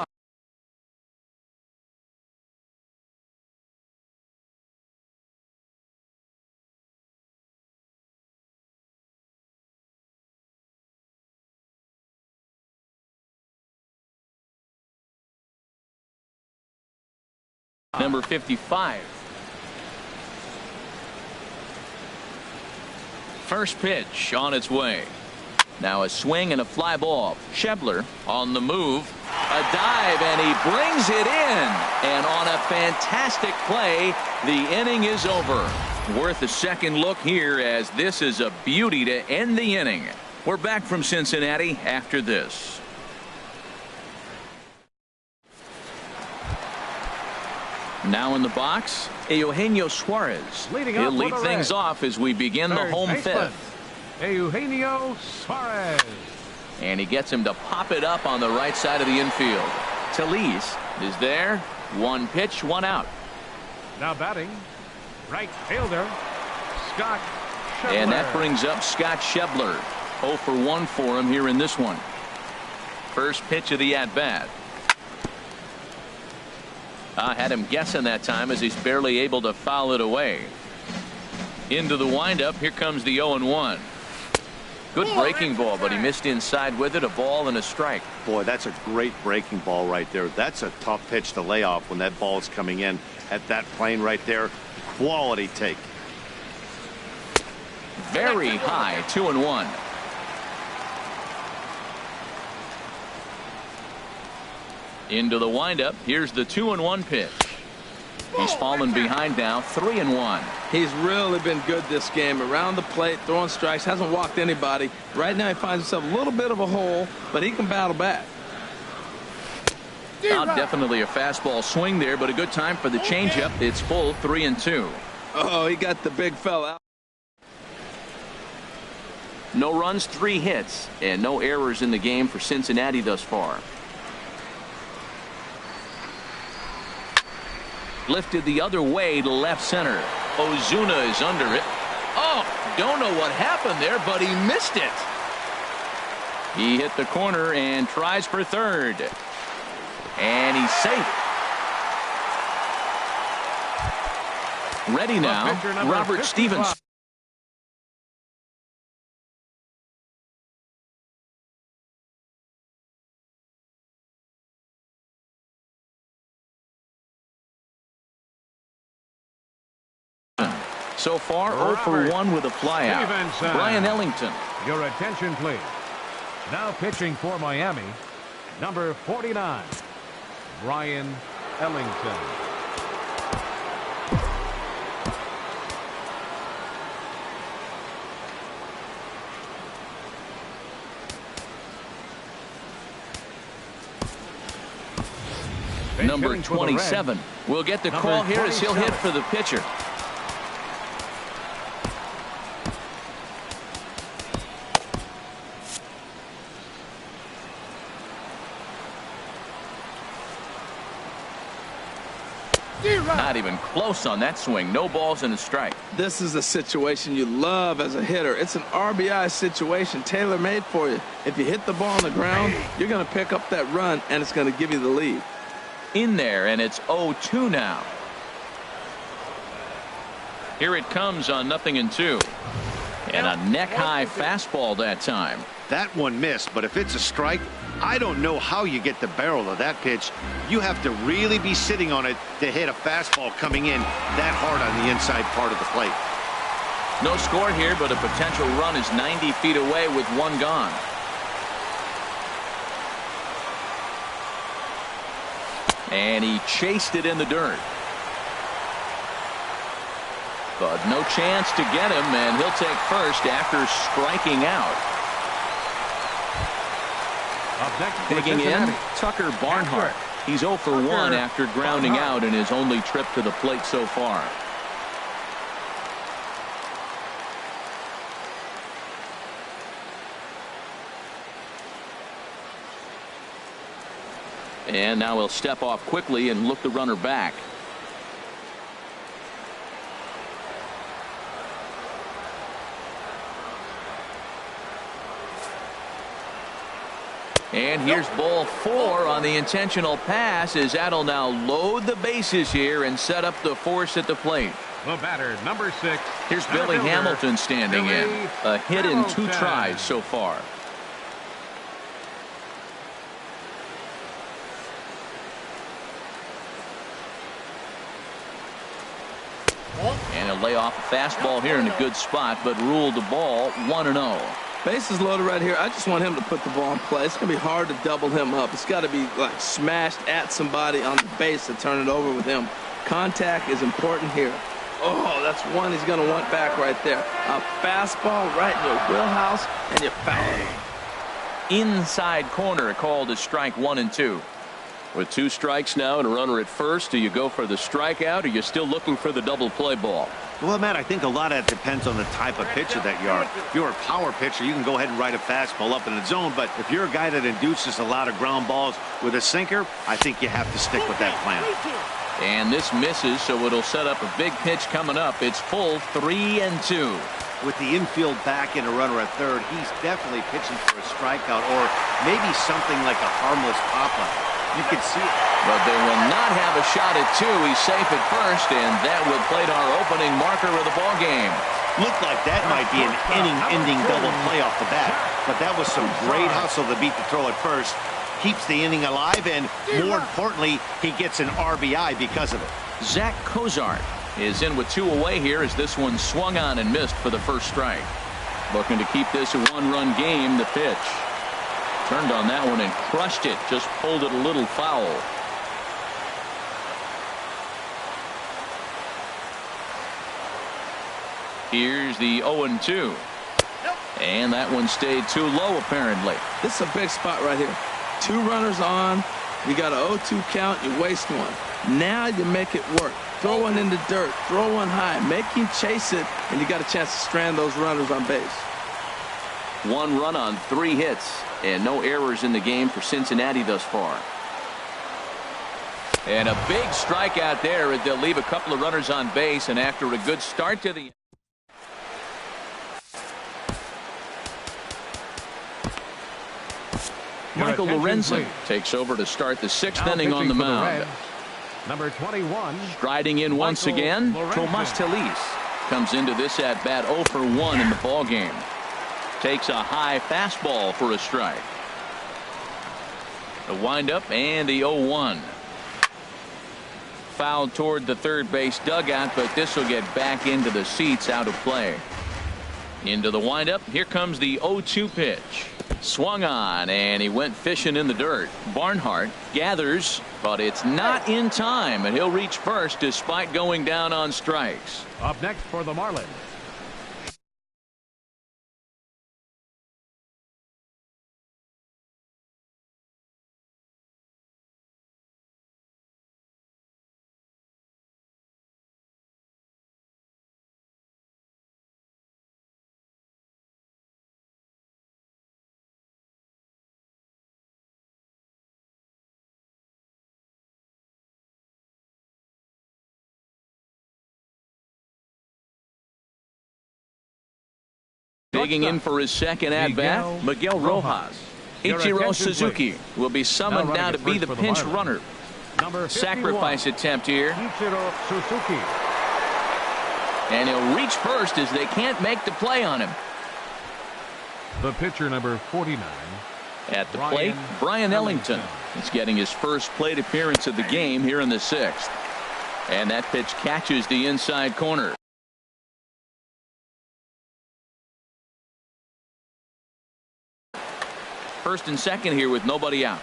Number 55. First pitch on its way. Now a swing and a fly ball. Schebler on the move. A dive, and he brings it in. And on a fantastic play, the inning is over. Worth a second look here, as this is a beauty to end the inning. We're back from Cincinnati after this. Now in the box, Eugenio Suarez. He'll lead things off as we begin the home fifth. Eugenio Suarez. And he gets him to pop it up on the right side of the infield. Talese is there. One pitch, one out. Now batting, right fielder, Scott Schebler. And that brings up Scott Schebler. 0 for 1 for him here in this one. First pitch of the at-bat. I had him guessing that time as he's barely able to foul it away. Into the windup. Here comes the 0-1. Good breaking ball, but he missed inside with it. A ball and a strike. Boy, that's a great breaking ball right there. That's a tough pitch to lay off when that ball is coming in at that plane right there. Quality take. Very high. 2-1. Into the windup. Here's the 2-1 pitch. He's fallen behind now. 3-1. He's really been good this game. Around the plate, throwing strikes, hasn't walked anybody. Right now he finds himself a little bit of a hole, but he can battle back. Now definitely a fastball swing there, but a good time for the changeup. It's full. 3-2. Oh, he got the big fella out. No runs, 3 hits, and no errors in the game for Cincinnati thus far. Lifted the other way to left center. Ozuna is under it. Oh, don't know what happened there, but he missed it. He hit the corner and tries for third. And he's safe. Ready now, Robert Stevens. So far, 0 for 1 with a flyout. Brian Ellington. Your attention, please. Now pitching for Miami, number 49, Brian Ellington. Number 27. We'll get the call here as he'll hit for the pitcher. Not even close on that swing. No balls and a strike. This is a situation you love as a hitter. It's an RBI situation tailor-made for you. If you hit the ball on the ground, you're going to pick up that run, and it's going to give you the lead. In there, and it's 0-2 now. Here it comes on 0-2. And a neck-high fastball that time. That one missed, but if it's a strike, I don't know how you get the barrel of that pitch. You have to really be sitting on it to hit a fastball coming in that hard on the inside part of the plate. No score here, but a potential run is 90 feet away with one gone. And he chased it in the dirt. But no chance to get him, and he'll take first after striking out. Digging in, Tucker Barnhart. He's 0 for 1 after grounding out in his only trip to the plate so far. And now he'll step off quickly and look the runner back. And here's ball 4 on the intentional pass as that'll now load the bases here and set up the force at the plate. The batter, number 6. Here's Billy Hamilton standing in. A hit in 2 tries so far. And he'll lay off a fastball here in a good spot, but ruled the ball 1-0. Bases loaded right here. I just want him to put the ball in play. It's going to be hard to double him up. It's got to be like smashed at somebody on the base to turn it over with him. Contact is important here. Oh, that's one he's going to want back right there. A fastball right in your wheelhouse, and you foul him. Inside corner called a strike 1 and 2. With 2 strikes now and a runner at first, do you go for the strikeout or you're still looking for the double play ball? Well, Matt, I think a lot of that depends on the type of pitcher that you are. If you're a power pitcher, you can go ahead and ride a fastball up in the zone. But if you're a guy that induces a lot of ground balls with a sinker, I think you have to stick with that plan. And this misses, so it'll set up a big pitch coming up. It's full 3-2. With the infield back and a runner at third, he's definitely pitching for a strikeout or maybe something like a harmless pop-up. You can see it. But they will not have a shot at 2. He's safe at first, and that would plate our opening marker of the ball game. Looked like that might be an inning-ending double play off the bat, but that was some great hustle to beat the throw at first. Keeps the inning alive, and more importantly, he gets an RBI because of it. Zack Cozart is in with 2 away here as this one swung on and missed for the first strike. Looking to keep this a 1-run game. The pitch. Turned on that one and crushed it. Just pulled it a little foul. Here's the 0-2. And that one stayed too low, apparently. This is a big spot right here. 2 runners on. You got an 0-2 count. You waste one. Now you make it work. Throw one in the dirt. Throw one high. Make him chase it, and you got a chance to strand those runners on base. 1 run on 3 hits. And no errors in the game for Cincinnati thus far. And a big strikeout there as they'll leave a couple of runners on base. And after a good start to the Michael Lorenzen takes over to start the 6th inning on the mound. Number 21. Striding in once again, Tomas Telis comes into this at bat 0 for 1 in the ball game. Takes a high fastball for a strike. The windup and the 0-1. Fouled toward the third base dugout, but this will get back into the seats, out of play. Into the windup. Here comes the 0-2 pitch. Swung on, and he went fishing in the dirt. Barnhart gathers, but it's not in time, and he'll reach first despite going down on strikes. Up next for the Marlins. Digging in for his second at-bat, Miguel Rojas. Ichiro Suzuki will be summoned now to be the pinch runner. Sacrifice attempt here. Ichiro Suzuki. And he'll reach first as they can't make the play on him. The pitcher, number 49. At the plate, Brian Ellington is getting his first plate appearance of the game here in the 6th. And that pitch catches the inside corner. First and second here with nobody out.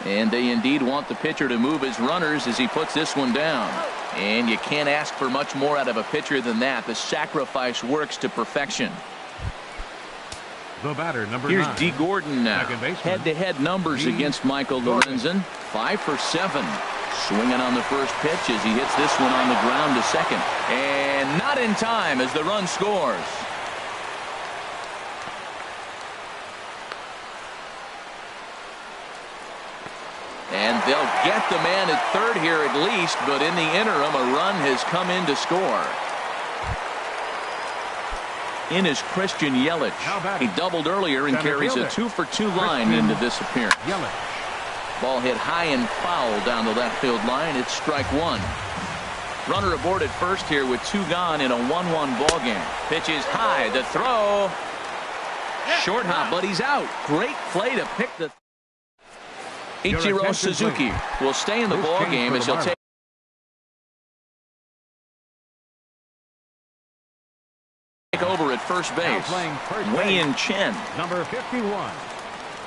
And they indeed want the pitcher to move his runners as he puts this one down. And you can't ask for much more out of a pitcher than that. The sacrifice works to perfection. The batter, number Here's 9. D. Gordon now. Head-to-head numbers against Michael Lorenzen. 5 for 7. Swinging on the first pitch as he hits this one on the ground to second. And not in time as the run scores. And they'll get the man at third here at least, but in the interim, a run has come in to score. In is Christian Yelich. He doubled earlier and carries a 2-for-2 line into this appearance. Ball hit high and foul down the left field line. It's strike 1. Runner aboard at first here with 2 gone in a 1-1 ball game. Pitch is high. The throw. Short hop, but he's out. Great play to pick the. Ichiro Suzuki will stay in the ball game as he'll take over at first base. Wei-Yin Chen. Number 51.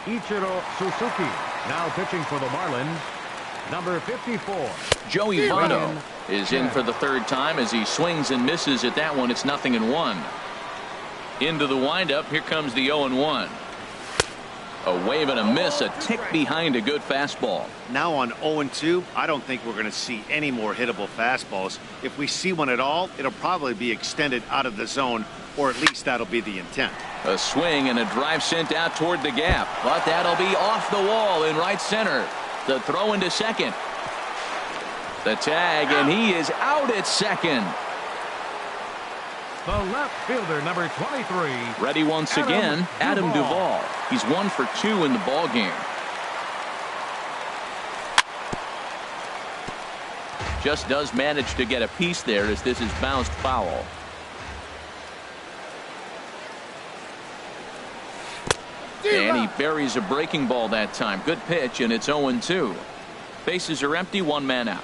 Ichiro Suzuki now pitching for the Marlins. Number 54. Joey Votto is in for the third time as he swings and misses at that one. It's 0-1. Into the windup. Here comes the 0-1. A wave and a miss, a tick behind a good fastball. Now on 0-2, I don't think we're going to see any more hittable fastballs. If we see one at all, it'll probably be extended out of the zone, or at least that'll be the intent. A swing and a drive sent out toward the gap, but that'll be off the wall in right center. The throw into second. The tag, and he is out at second. The left fielder, number 23. Ready once again, Adam Duvall. He's 1 for 2 in the ball game. Just does manage to get a piece there as this is bounced foul. And he buries a breaking ball that time. Good pitch, and it's 0-2. Bases are empty, 1 man out.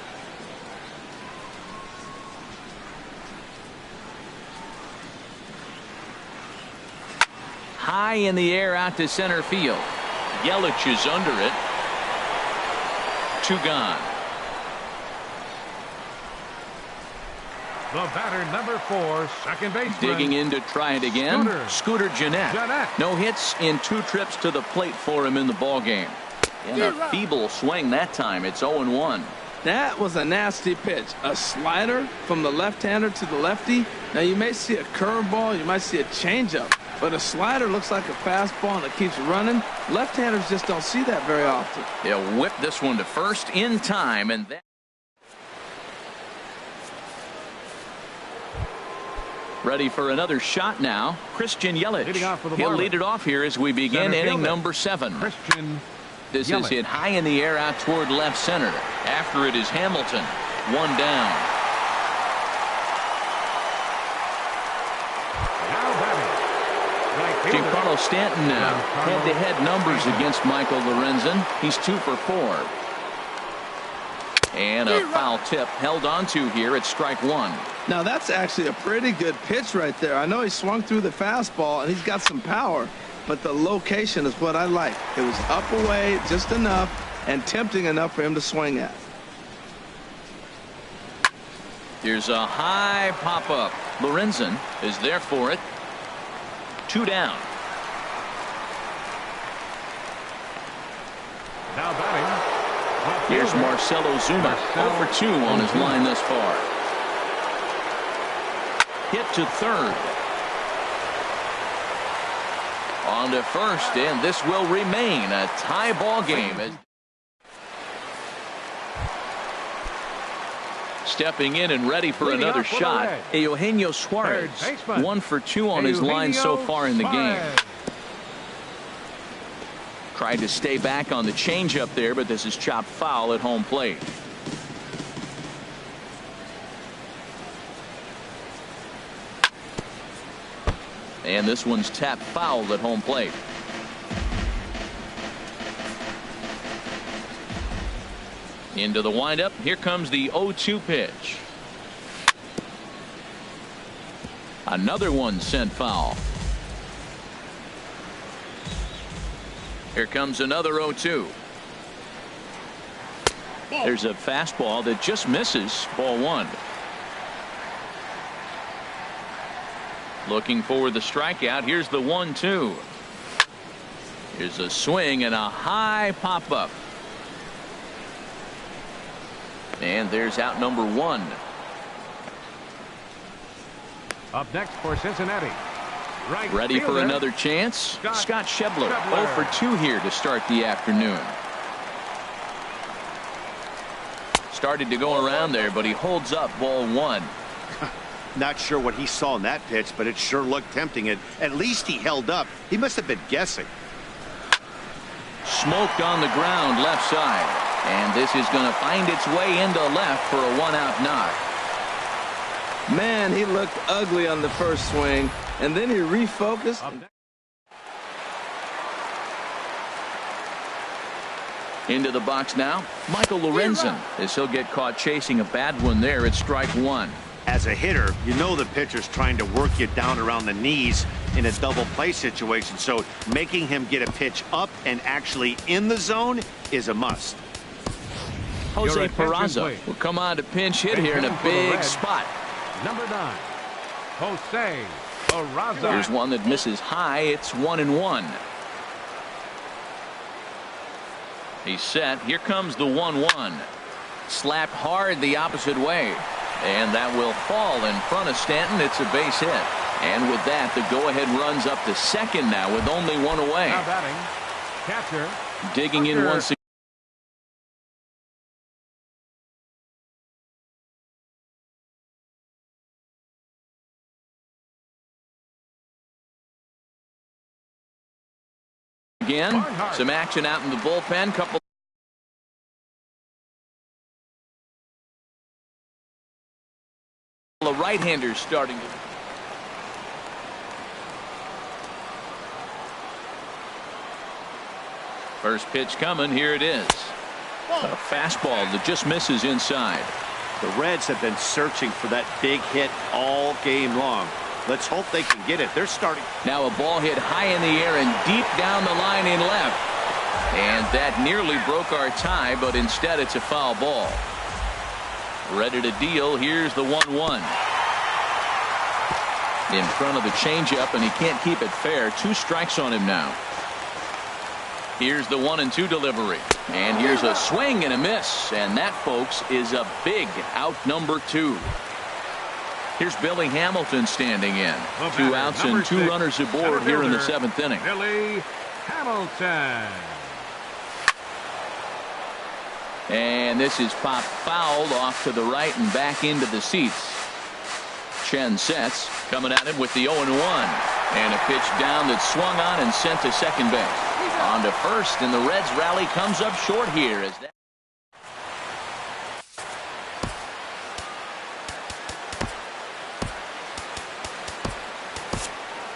High in the air out to center field. Yelich is under it. 2 gone. The batter, number 4, second baseman. Digging in to try it again. Scooter Gennett. No hits in 2 trips to the plate for him in the ball game. And a feeble swing that time. It's 0-1. That was a nasty pitch. A slider from the left-hander to the lefty. Now you may see a curveball, you might see a changeup, but a slider looks like a fastball and it keeps running. Left-handers just don't see that very often. They'll whip this one to first in time, and that. Ready for another shot now. Christian Yelich. He'll lead it off here as we begin inning number 7. This is hit high in the air out toward left center. After it is Hamilton. 1 down. Giancarlo Stanton now. Head-to-head numbers against Michael Lorenzen. He's 2 for 4. And a foul tip held onto here at strike 1. Now that's actually a pretty good pitch right there. I know he swung through the fastball and he's got some power, but the location is what I like. It was up away just enough and tempting enough for him to swing at. Here's a high pop-up. Lorenzen is there for it. 2 down. Now batting. Here's Marcel Ozuna. 0 for 2 on his line thus far. Hit to third. On to first, and this will remain a tie ball game. Stepping in and ready for another shot, Eugenio Suarez. 1 for 2 on his line so far in the game. Tried to stay back on the changeup there, but this is chopped foul at home plate. And this one's tapped foul at home plate. Into the windup. Here comes the 0-2 pitch. Another one sent foul. Here comes another 0-2. There's a fastball that just misses. Ball 1. Looking for the strikeout. Here's the 1-2. Here's a swing and a high pop-up. And there's out number 1. Up next for Cincinnati. Ready for another chance? Scott Schebler. 0 for 2 here to start the afternoon. Started to go around there, but he holds up. Ball 1. Not sure what he saw in that pitch, but it sure looked tempting. At least he held up. He must have been guessing. Smoked on the ground left side. And this is going to find its way into left for a 1-out knock. Man, he looked ugly on the first swing, and then he refocused. Into the box now, Michael Lorenzen, as he'll get caught chasing a bad one there at strike 1. As a hitter, you know the pitcher's trying to work you down around the knees in a double play situation, so making him get a pitch up and actually in the zone is a must. Jose Peraza will come on to pinch hit here in a big spot. Number 9, Jose Peraza. Here's one that misses high. It's 1-1. He's set. Here comes the 1-1. Slapped hard the opposite way. And that will fall in front of Stanton. It's a base hit. And with that, the go-ahead runs up to second now with only one away. Now batting, catcher. Digging in once again. Some action out in the bullpen. Couple of right-handers starting to. First pitch coming. Here it is. A fastball that just misses inside. The Reds have been searching for that big hit all game long. Let's hope they can get it. They're starting. Now a ball hit high in the air and deep down the line in left. And that nearly broke our tie, but instead it's a foul ball. Ready to deal. Here's the 1-1. In front of the changeup, and he can't keep it fair. 2 strikes on him now. Here's the 1-2 delivery. And here's a swing and a miss. And that, folks, is a big out number 2. Here's Billy Hamilton standing in. 2 outs and 2 runners aboard here in the 7th inning. Billy Hamilton. And this is popped foul off to the right and back into the seats. Chen sets, coming at him with the 0-1. And a pitch down that's swung on and sent to second base. On to first, and the Reds rally comes up short here as that.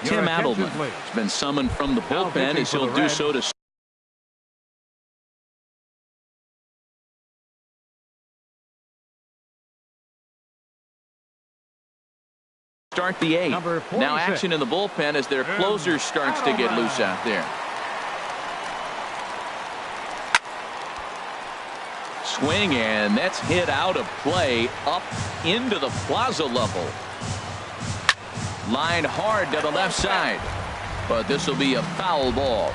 Tim Adelman has been summoned from the bullpen as he'll do so to start the 8th. Now action in the bullpen as their closer starts to get loose out there. Swing, and that's hit out of play up into the plaza level. Lined hard to the left side, but this will be a foul ball.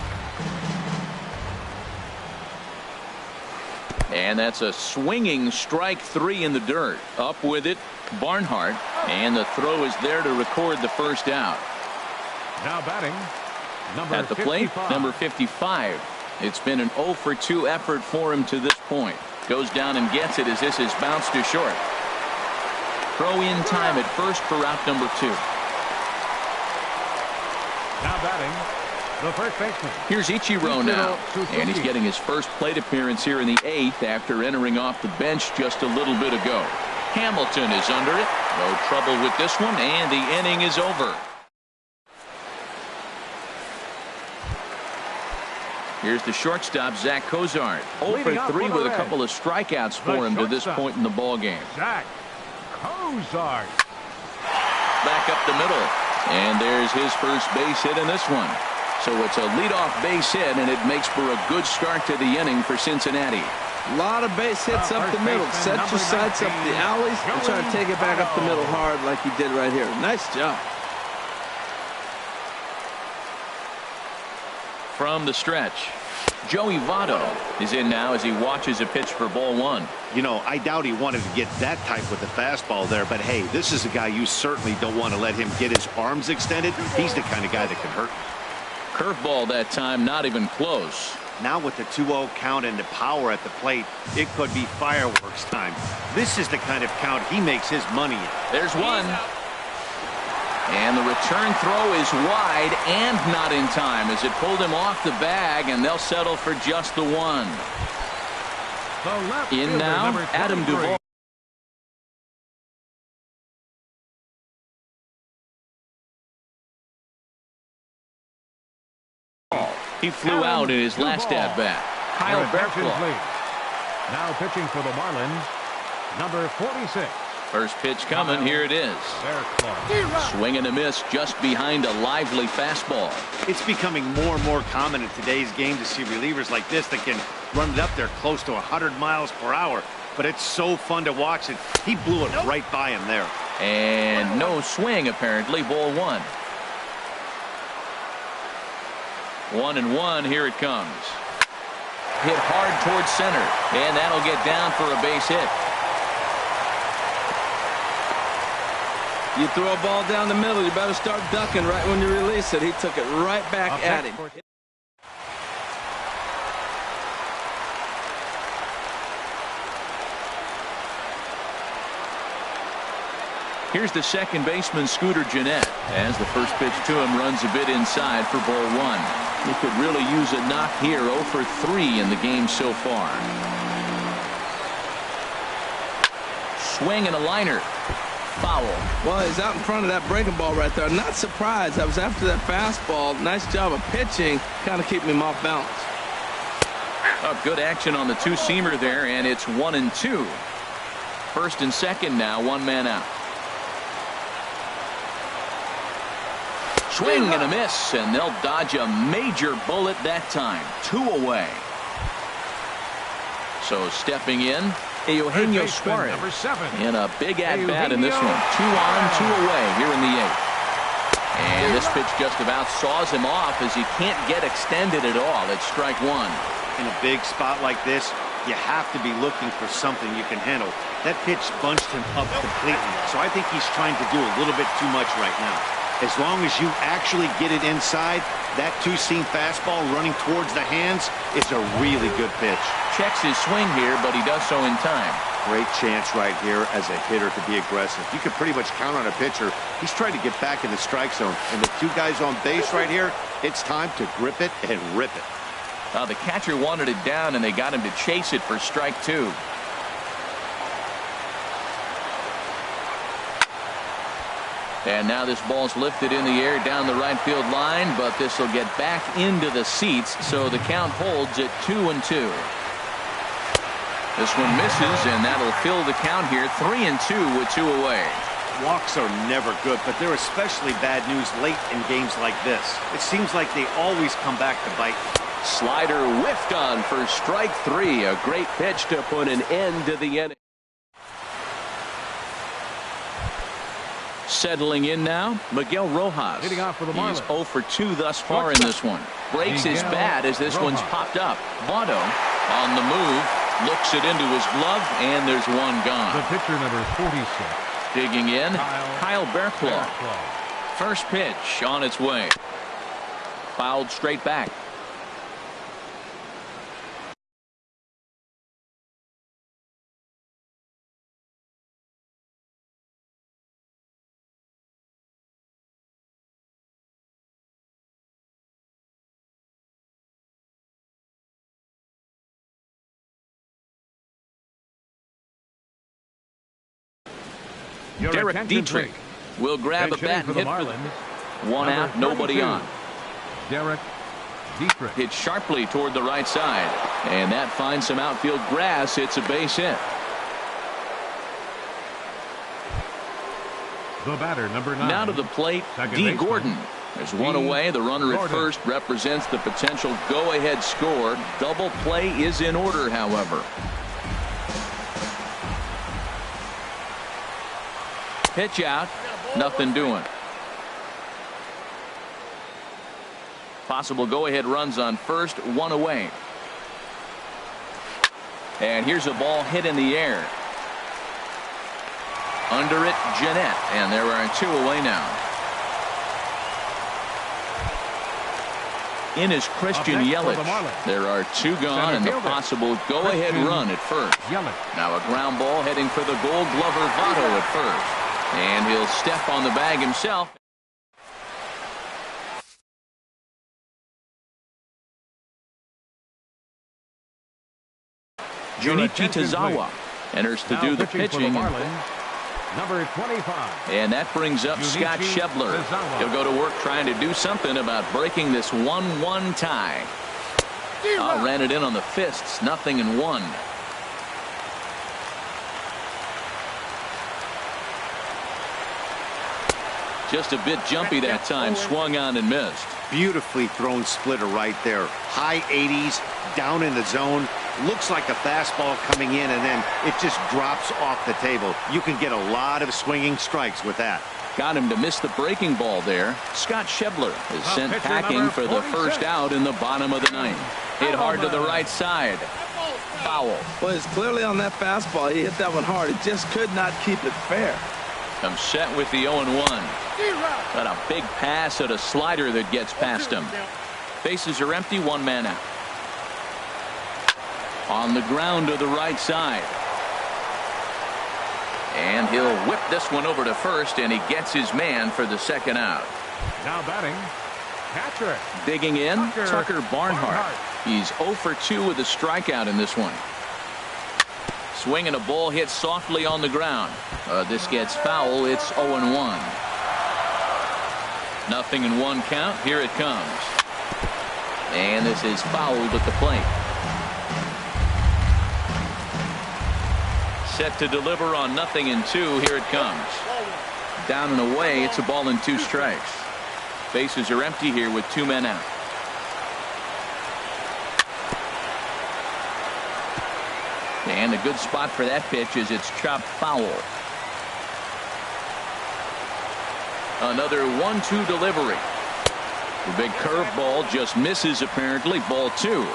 And that's a swinging strike 3 in the dirt. Up with it, Barnhart, and the throw is there to record the first out. Now batting, number at the plate, 55. number 55. It's been an 0 for 2 effort for him to this point. Goes down and gets it as this is bounced to short. Throw in time at first for route number 2. Now batting, the first baseman. Here's Ichiro now, and he's getting his first plate appearance here in the 8th after entering off the bench just a little bit ago. Hamilton is under it. No trouble with this one, and the inning is over. Here's the shortstop, Zack Cozart. 0 for 3 with a couple of strikeouts for him to this point in the ballgame. Zack Cozart. Back up the middle. And there's his first base hit in this one. So it's a leadoff base hit, and it makes for a good start to the inning for Cincinnati. A lot of base hits up the middle. Set your sights up the alleys and try to take it back up the middle hard like he did right here. Nice job. From the stretch, Joey Votto is in now as he watches a pitch for ball 1. You know, I doubt he wanted to get that type with the fastball there, but hey, this is a guy you certainly don't want to let him get his arms extended. He's the kind of guy that can hurt. Curveball that time, not even close. Now with the 2-0 count and the power at the plate, it could be fireworks time. This is the kind of count he makes his money in. There's one. And the return throw is wide and not in time as it pulled him off the bag, and they'll settle for just the 1. In now, Adam Duvall. He flew out in his last at-bat. Kyle Bearclaw. Now pitching for the Marlins, number 46. First pitch coming. Here it is. Swing and a miss just behind a lively fastball. It's becoming more and more common in today's game to see relievers like this that can run it up there close to 100 miles per hour. But it's so fun to watch it. He blew it right by him there. And no swing, apparently. Ball 1. 1-1. Here it comes. hit hard towards center, and that'll get down for a base hit. You throw a ball down the middle, you better start ducking right when you release it. He took it right back at him. Here's the second baseman, Scooter Gennett, as the first pitch to him runs a bit inside for ball one. He could really use a knock here. 0 for 3 in the game so far. Swing and a liner. Foul. Well, he's out in front of that breaking ball right there. Not surprised. I was after that fastball. Nice job of pitching, kind of keeping him off balance. Oh, good action on the two-seamer there, and it's 1-2. First and second now, one man out. Swing and a miss, and they'll dodge a major bullet that time. 2 away. So stepping in, Eugenio Suarez in a big at-bat in this one. 2 on, 2 away here in the 8th. And this pitch just about saws him off as he can't get extended at all. It's strike 1. In a big spot like this, you have to be looking for something you can handle. That pitch bunched him up completely, so I think he's trying to do a little bit too much right now. As long as you actually get it inside, that two-seam fastball running towards the hands is a really good pitch. Checks his swing here, but he does so in time. Great chance right here as a hitter to be aggressive. You can pretty much count on a pitcher. He's trying to get back in the strike zone. And with 2 guys on base right here, it's time to grip it and rip it. The catcher wanted it down, and they got him to chase it for strike 2. And now this ball's lifted in the air down the right field line, but this will get back into the seats, so the count holds at 2-2. This one misses, and that'll fill the count here. 3-2 with 2 away. Walks are never good, but they're especially bad news late in games like this. It seems like they always come back to bite. Slider whiffed on for strike 3. A great pitch to put an end to the inning. Settling in now, Miguel Rojas. Hitting off for the Marlins. He's 0 for 2 thus far in this one. Breaks his bat as this one's popped up. Votto on the move, looks it into his glove, and there's one gone. The pitcher, number 46. Digging in, Kyle Barraclough. First pitch on its way. Fouled straight back. Derek Dietrich will grab a bat and hit for them. 1 out, nobody on. Derek Dietrich hit sharply toward the right side, and that finds some outfield grass. It's a base hit. The batter, number 9. Now to the plate, D. Gordon. There's one away. The runner at first represents the potential go-ahead score. Double play is in order, however. Pitch out, nothing doing. Possible go-ahead runs on first, 1 away. And here's a ball hit in the air. Under it, Gennett, and there are 2 away now. In is Christian Yelich. There are 2 gone, and the possible go-ahead run at first. Now a ground ball heading for the Gold Glover Votto at first. And he'll step on the bag himself. Junichi Tazawa enters to do the pitching. Number 25. And that brings up Scott Schebler. He'll go to work trying to do something about breaking this 1-1 tie. Ran it in on the fists, 0-1. Just a bit jumpy that time, swung on and missed. Beautifully thrown splitter right there. High 80s, down in the zone. Looks like a fastball coming in, and then it just drops off the table. You can get a lot of swinging strikes with that. Got him to miss the breaking ball there. Scott Schebler is sent packing for the first out in the bottom of the 9th. Hit hard to the right side. Foul. Well, he's clearly on that fastball. He hit that one hard. He just could not keep it fair. Comes set with the 0-1. Got a big pass at a slider that gets past him. Bases are empty, one man out. On the ground to the right side. And he'll whip this one over to first, and he gets his man for the second out. Now batting, catcher. Digging in, Tucker Barnhart. He's 0 for 2 with a strikeout in this one. Swinging a ball hit softly on the ground. This gets foul. It's 0-1. Nothing in one count. Here it comes. And this is fouled at the plate. Set to deliver on 0-2. Here it comes. Down and away. It's a ball and 2 strikes. Bases are empty here with 2 men out. And a good spot for that pitch is it's chopped foul. Another 1-2 delivery. The big curveball just misses apparently. Ball 2.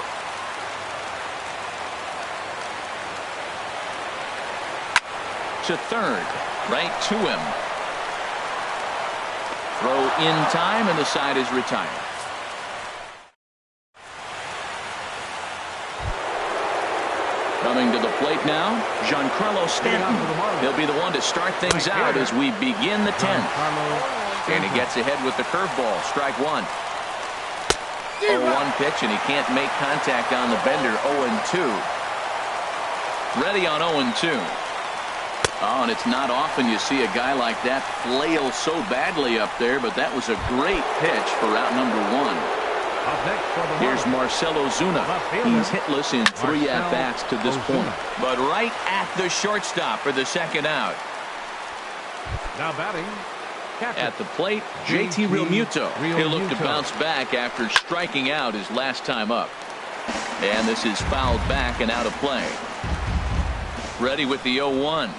To third. Right to him. Throw in time, and the side is retired. Coming to the plate now, Giancarlo Stanton. He'll be the one to start things out as we begin the 10th. And he gets ahead with the curveball. Strike 1. 0-1 pitch, and he can't make contact on the bender. 0-2. Ready on 0-2. Oh, and it's not often you see a guy like that flail so badly up there, but that was a great pitch for out number 1. Here's Marcel Ozuna. He's hitless in 3 at-bats to this point. But right at the shortstop for the second out. Now batting. At the plate, JT Realmuto. He'll look to bounce back after striking out his last time up. And this is fouled back and out of play. Ready with the 0-1.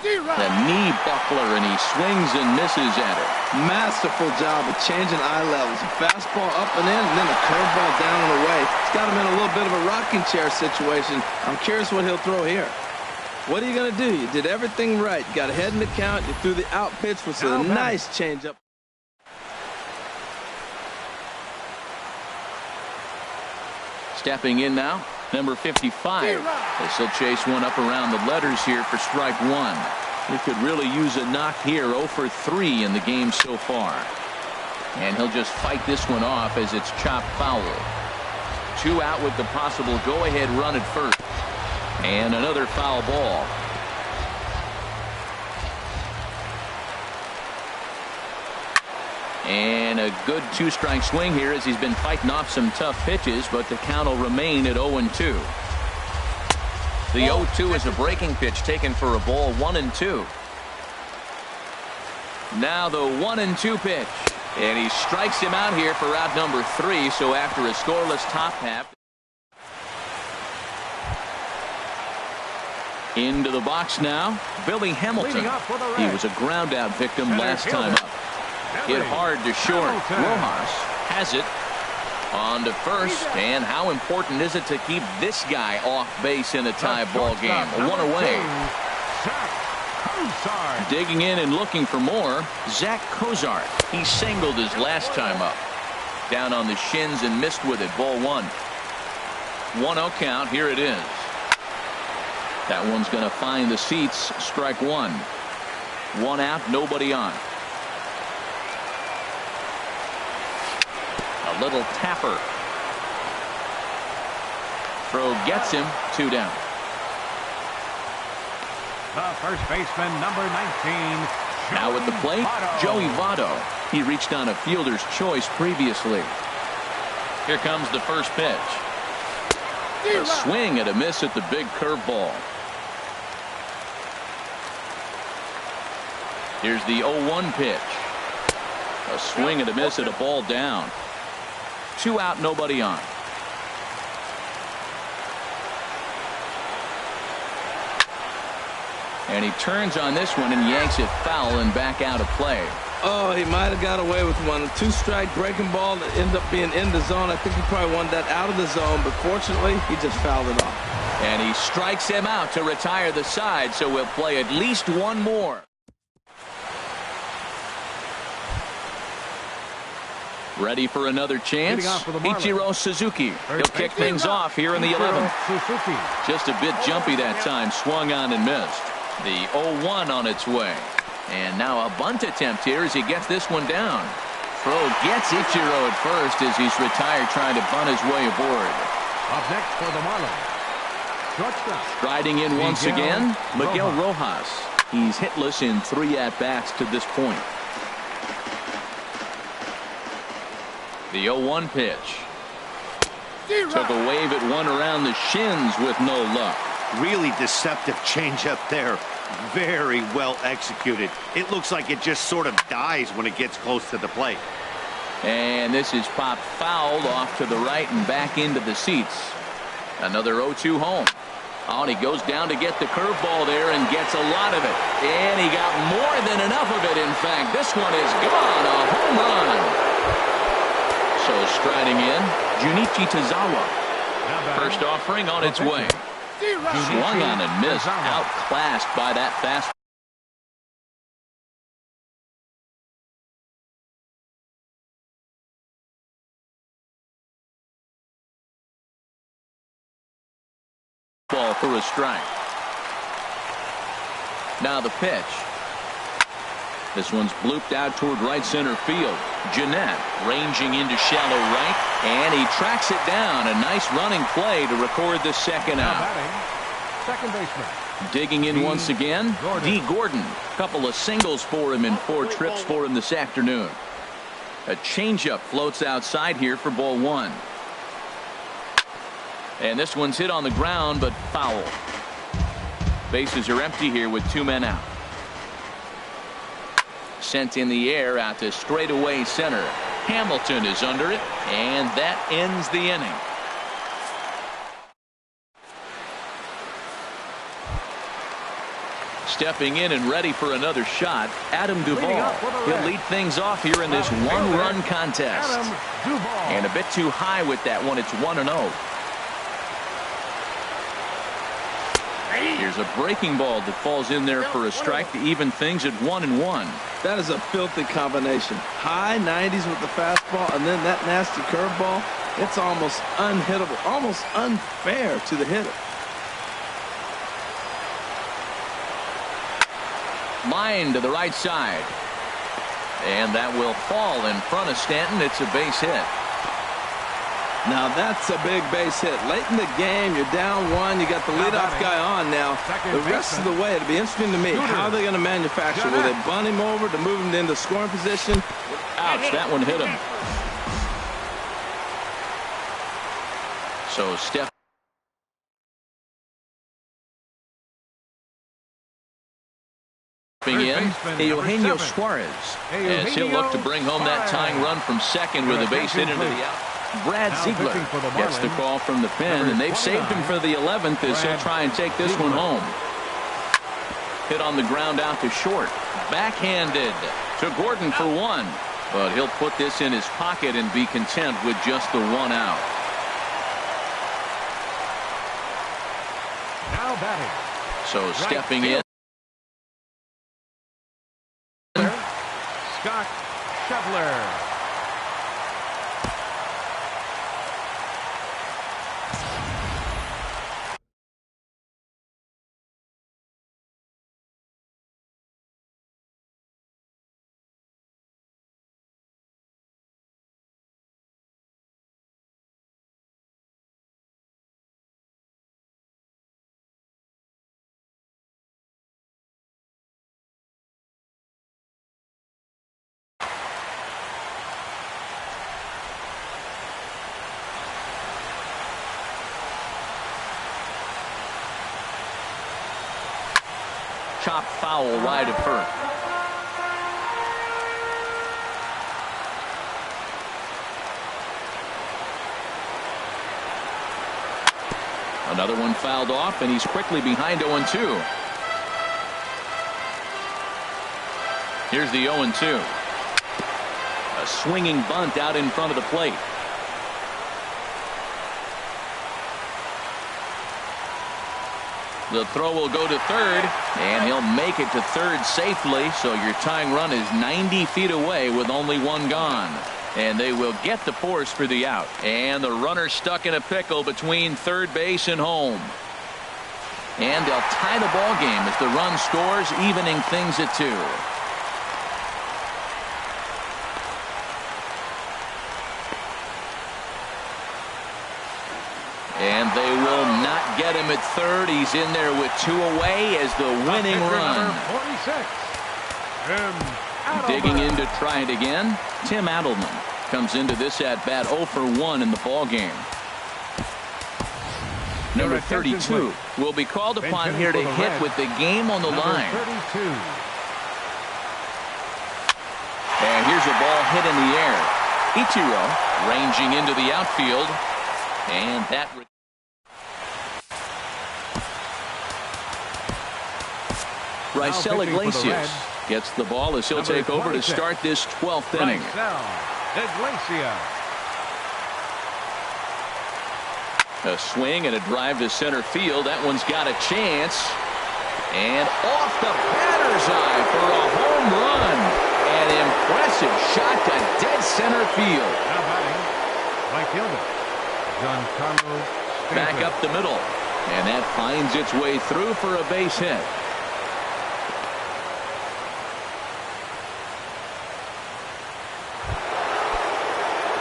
The knee buckler, and he swings and misses at it. Masterful job of changing eye levels. Fastball up and in, and then a curveball down and away. It's got him in a little bit of a rocking chair situation. I'm curious what he'll throw here. What are you going to do? You did everything right. You got ahead in the count. You threw the out pitch, which was a nice changeup. Stepping in now, number 55. This will chase one up around the letters here for strike 1. He could really use a knock here. 0 for 3 in the game so far. And he'll just fight this one off as it's chopped foul. 2 out with the possible go-ahead run at first. And another foul ball. And a good 2-strike swing here as he's been fighting off some tough pitches, but the count will remain at 0-2. The 0-2 is a breaking pitch taken for a ball. 1-2. Now the 1-2 pitch. And he strikes him out here for out number 3. So after a scoreless top half. Into the box now, Billy Hamilton. He was a ground out victim last time up. Hit hard to short. Rojas has it on to first. And how important is it to keep this guy off base in a tie ball game? 1 away. Digging in and looking for more, Zack Cozart. He singled his last time up. Down on the shins and missed with it. Ball 1. 1-0 count. Here it is. That one's going to find the seats. Strike 1. 1 out, nobody on. A little tapper. Throw gets him. 2 down. The first baseman, number 19. Now at the plate, Joey Votto. He reached on a fielder's choice previously. Here comes the first pitch. A swing and a miss at the big curveball. Here's the 0-1 pitch. A swing and a miss at a ball down. 2 out, nobody on. And he turns on this one and yanks it foul and back out of play. Oh, he might have got away with one. A two-strike breaking ball that ended up being in the zone. I think he probably wanted that out of the zone, but fortunately, he just fouled it off. And he strikes him out to retire the side, so we'll play at least one more. Ready for another chance? Ichiro Suzuki. He'll kick things off here in the 11th. Just a bit jumpy that time. Swung on and missed. The 0-1 on its way. And now a bunt attempt here as he gets this one down. Throw gets Ichiro at first as he's retired trying to bunt his way aboard. Up next for the Marlins. Shortstop. Striding in once again, Miguel Rojas. He's hitless in 3 at-bats to this point. The 0-1 pitch. Took a wave at one around the shins with no luck. Really deceptive changeup there. Very well executed. It looks like it just sort of dies when it gets close to the plate. And this is popped fouled off to the right and back into the seats. Another 0-2 home. Oh, and he goes down to get the curveball there and gets a lot of it. And he got more than enough of it, in fact. This one is gone. A home run. So striding in, Junichi Tazawa. First offering on its way. Swung on and missed. Outclassed by that fastball. Ball for a strike. Now the pitch. This one's blooped out toward right center field. Jeanette ranging into shallow right, and he tracks it down. A nice running play to record the second out. Second baseman. Digging in once again, D. Gordon. Couple of singles for him in 4 trips for him this afternoon. A changeup floats outside here for ball 1. And this one's hit on the ground, but foul. Bases are empty here with 2 men out. Sent in the air out to straightaway center. Hamilton is under it, and that ends the inning. Stepping in and ready for another shot, Adam Duvall. He'll lead things off here in this one-run contest. And a bit too high with that one. It's 1-0. Here's a breaking ball that falls in there for a strike to even things at 1-1. That is a filthy combination. High 90s with the fastball and then that nasty curveball. It's almost unhittable, almost unfair to the hitter. Line to the right side. And that will fall in front of Stanton. It's a base hit. Now that's a big base hit. Late in the game, you're down 1. You got the leadoff guy on now. The rest of the way, it'll be interesting to me. How are they going to manufacture? Will they bunt him over to move him into scoring position? Ouch, that one hit him. So Steph. In Eugenio Suarez as he'll look to bring home that tying run from second with a base hit into the out. Brad Ziegler gets the call from the pen, and they've saved him for the 11th as he'll try and take this one home. Hit on the ground out to short. Backhanded to Gordon for 1, but he'll put this in his pocket and be content with just the 1 out. Now batting. So stepping in. Scott Schebler. Chop foul wide of first. Another one fouled off, and he's quickly behind 0-2. Here's the 0-2. A swinging bunt out in front of the plate. The throw will go to third, and he'll make it to third safely, so your tying run is 90 feet away with only one gone. And they will get the force for the out. And the runner stuck in a pickle between third base and home. And they'll tie the ball game as the run scores, evening things at 2. And they will not get him at third. He's in there with 2 away as the winning run. 46. Digging in to try it again. Tim Adelman comes into this at bat 0 for 1 in the ball game. Number 32 will be called upon here to hit with the game on the line. And here's a ball hit in the air. Ichiro ranging into the outfield. And that Marcel Ozuna gets the ball as he'll take over to start this 12th inning. A swing and a drive to center field. That one's got a chance. And off the batter's eye for a home run. An impressive shot to dead center field. Now batting, right fielder Giancarlo Stanton. Back up the middle. And that finds its way through for a base hit.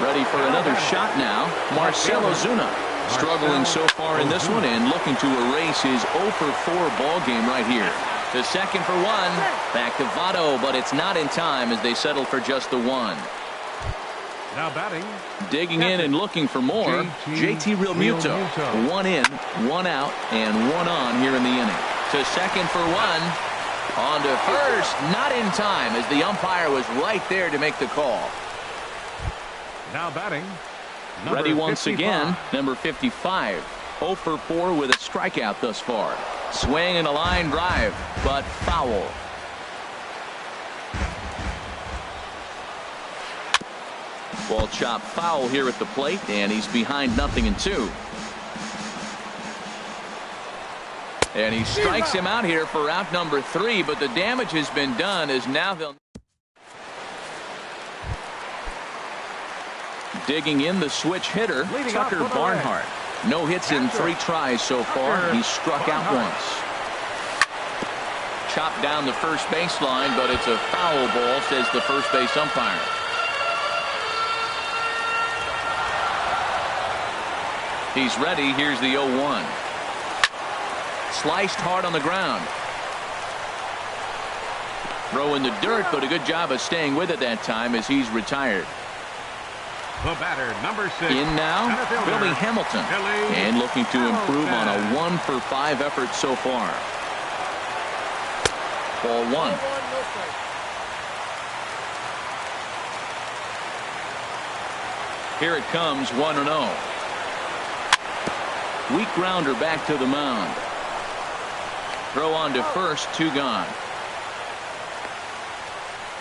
Ready for another shot now. Marcel Ozuna struggling so far in this one and looking to erase his 0 for 4 ball game right here. To second for 1. Back to Votto, but it's not in time as they settle for just the 1. Now batting. Digging in and looking for more. JT Realmuto. 1 in, 1 out, and 1 on here in the inning. To second for 1. On to first. Not in time as the umpire was right there to make the call. Now batting. Ready once 55. again. Number 55. 0 for 4 with a strikeout thus far. Swing and a line drive, but foul. Ball chop foul here at the plate, and he's behind 0-2. And he strikes him out here for out number 3, but the damage has been done as now they'll. Digging in the switch hitter, Tucker Barnhart. No hits in 3 tries so far. He's struck out once. Chopped down the first baseline, but it's a foul ball, says the first base umpire. He's ready. Here's the 0-1. Sliced hard on the ground. Throw in the dirt, but a good job of staying with it that time as he's retired. The batter, number 6. In now, Billy Hamilton. And looking to improve on a 1 for 5 effort so far. Ball 1. Here it comes, 1-0. Weak grounder back to the mound. Throw on to first, 2 gone.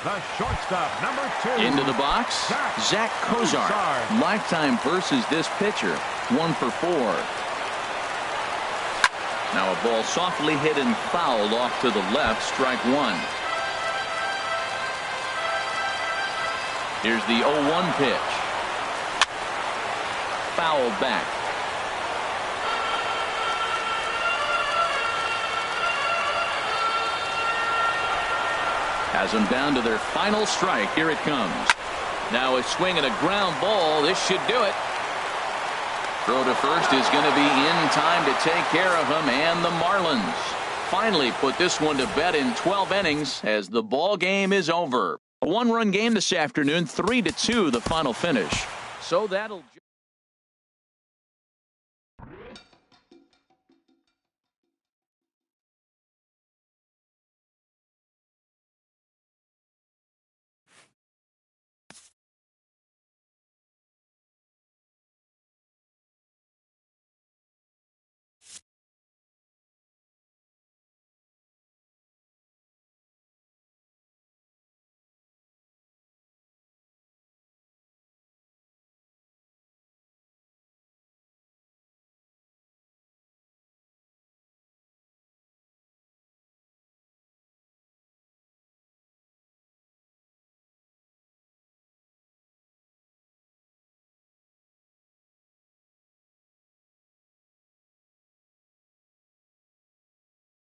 The shortstop, number 2. Into the box, Zack Cozart. Lifetime versus this pitcher, 1 for 4. Now a ball softly hit and fouled off to the left, strike 1. Here's the 0-1 pitch. Fouled back. Has them down to their final strike. Here it comes. Now a swing and a ground ball. This should do it. Throw to first is going to be in time to take care of him, and the Marlins finally put this one to bed in 12 innings as the ball game is over. A 1-run game this afternoon, 3-2 the final finish. So that'll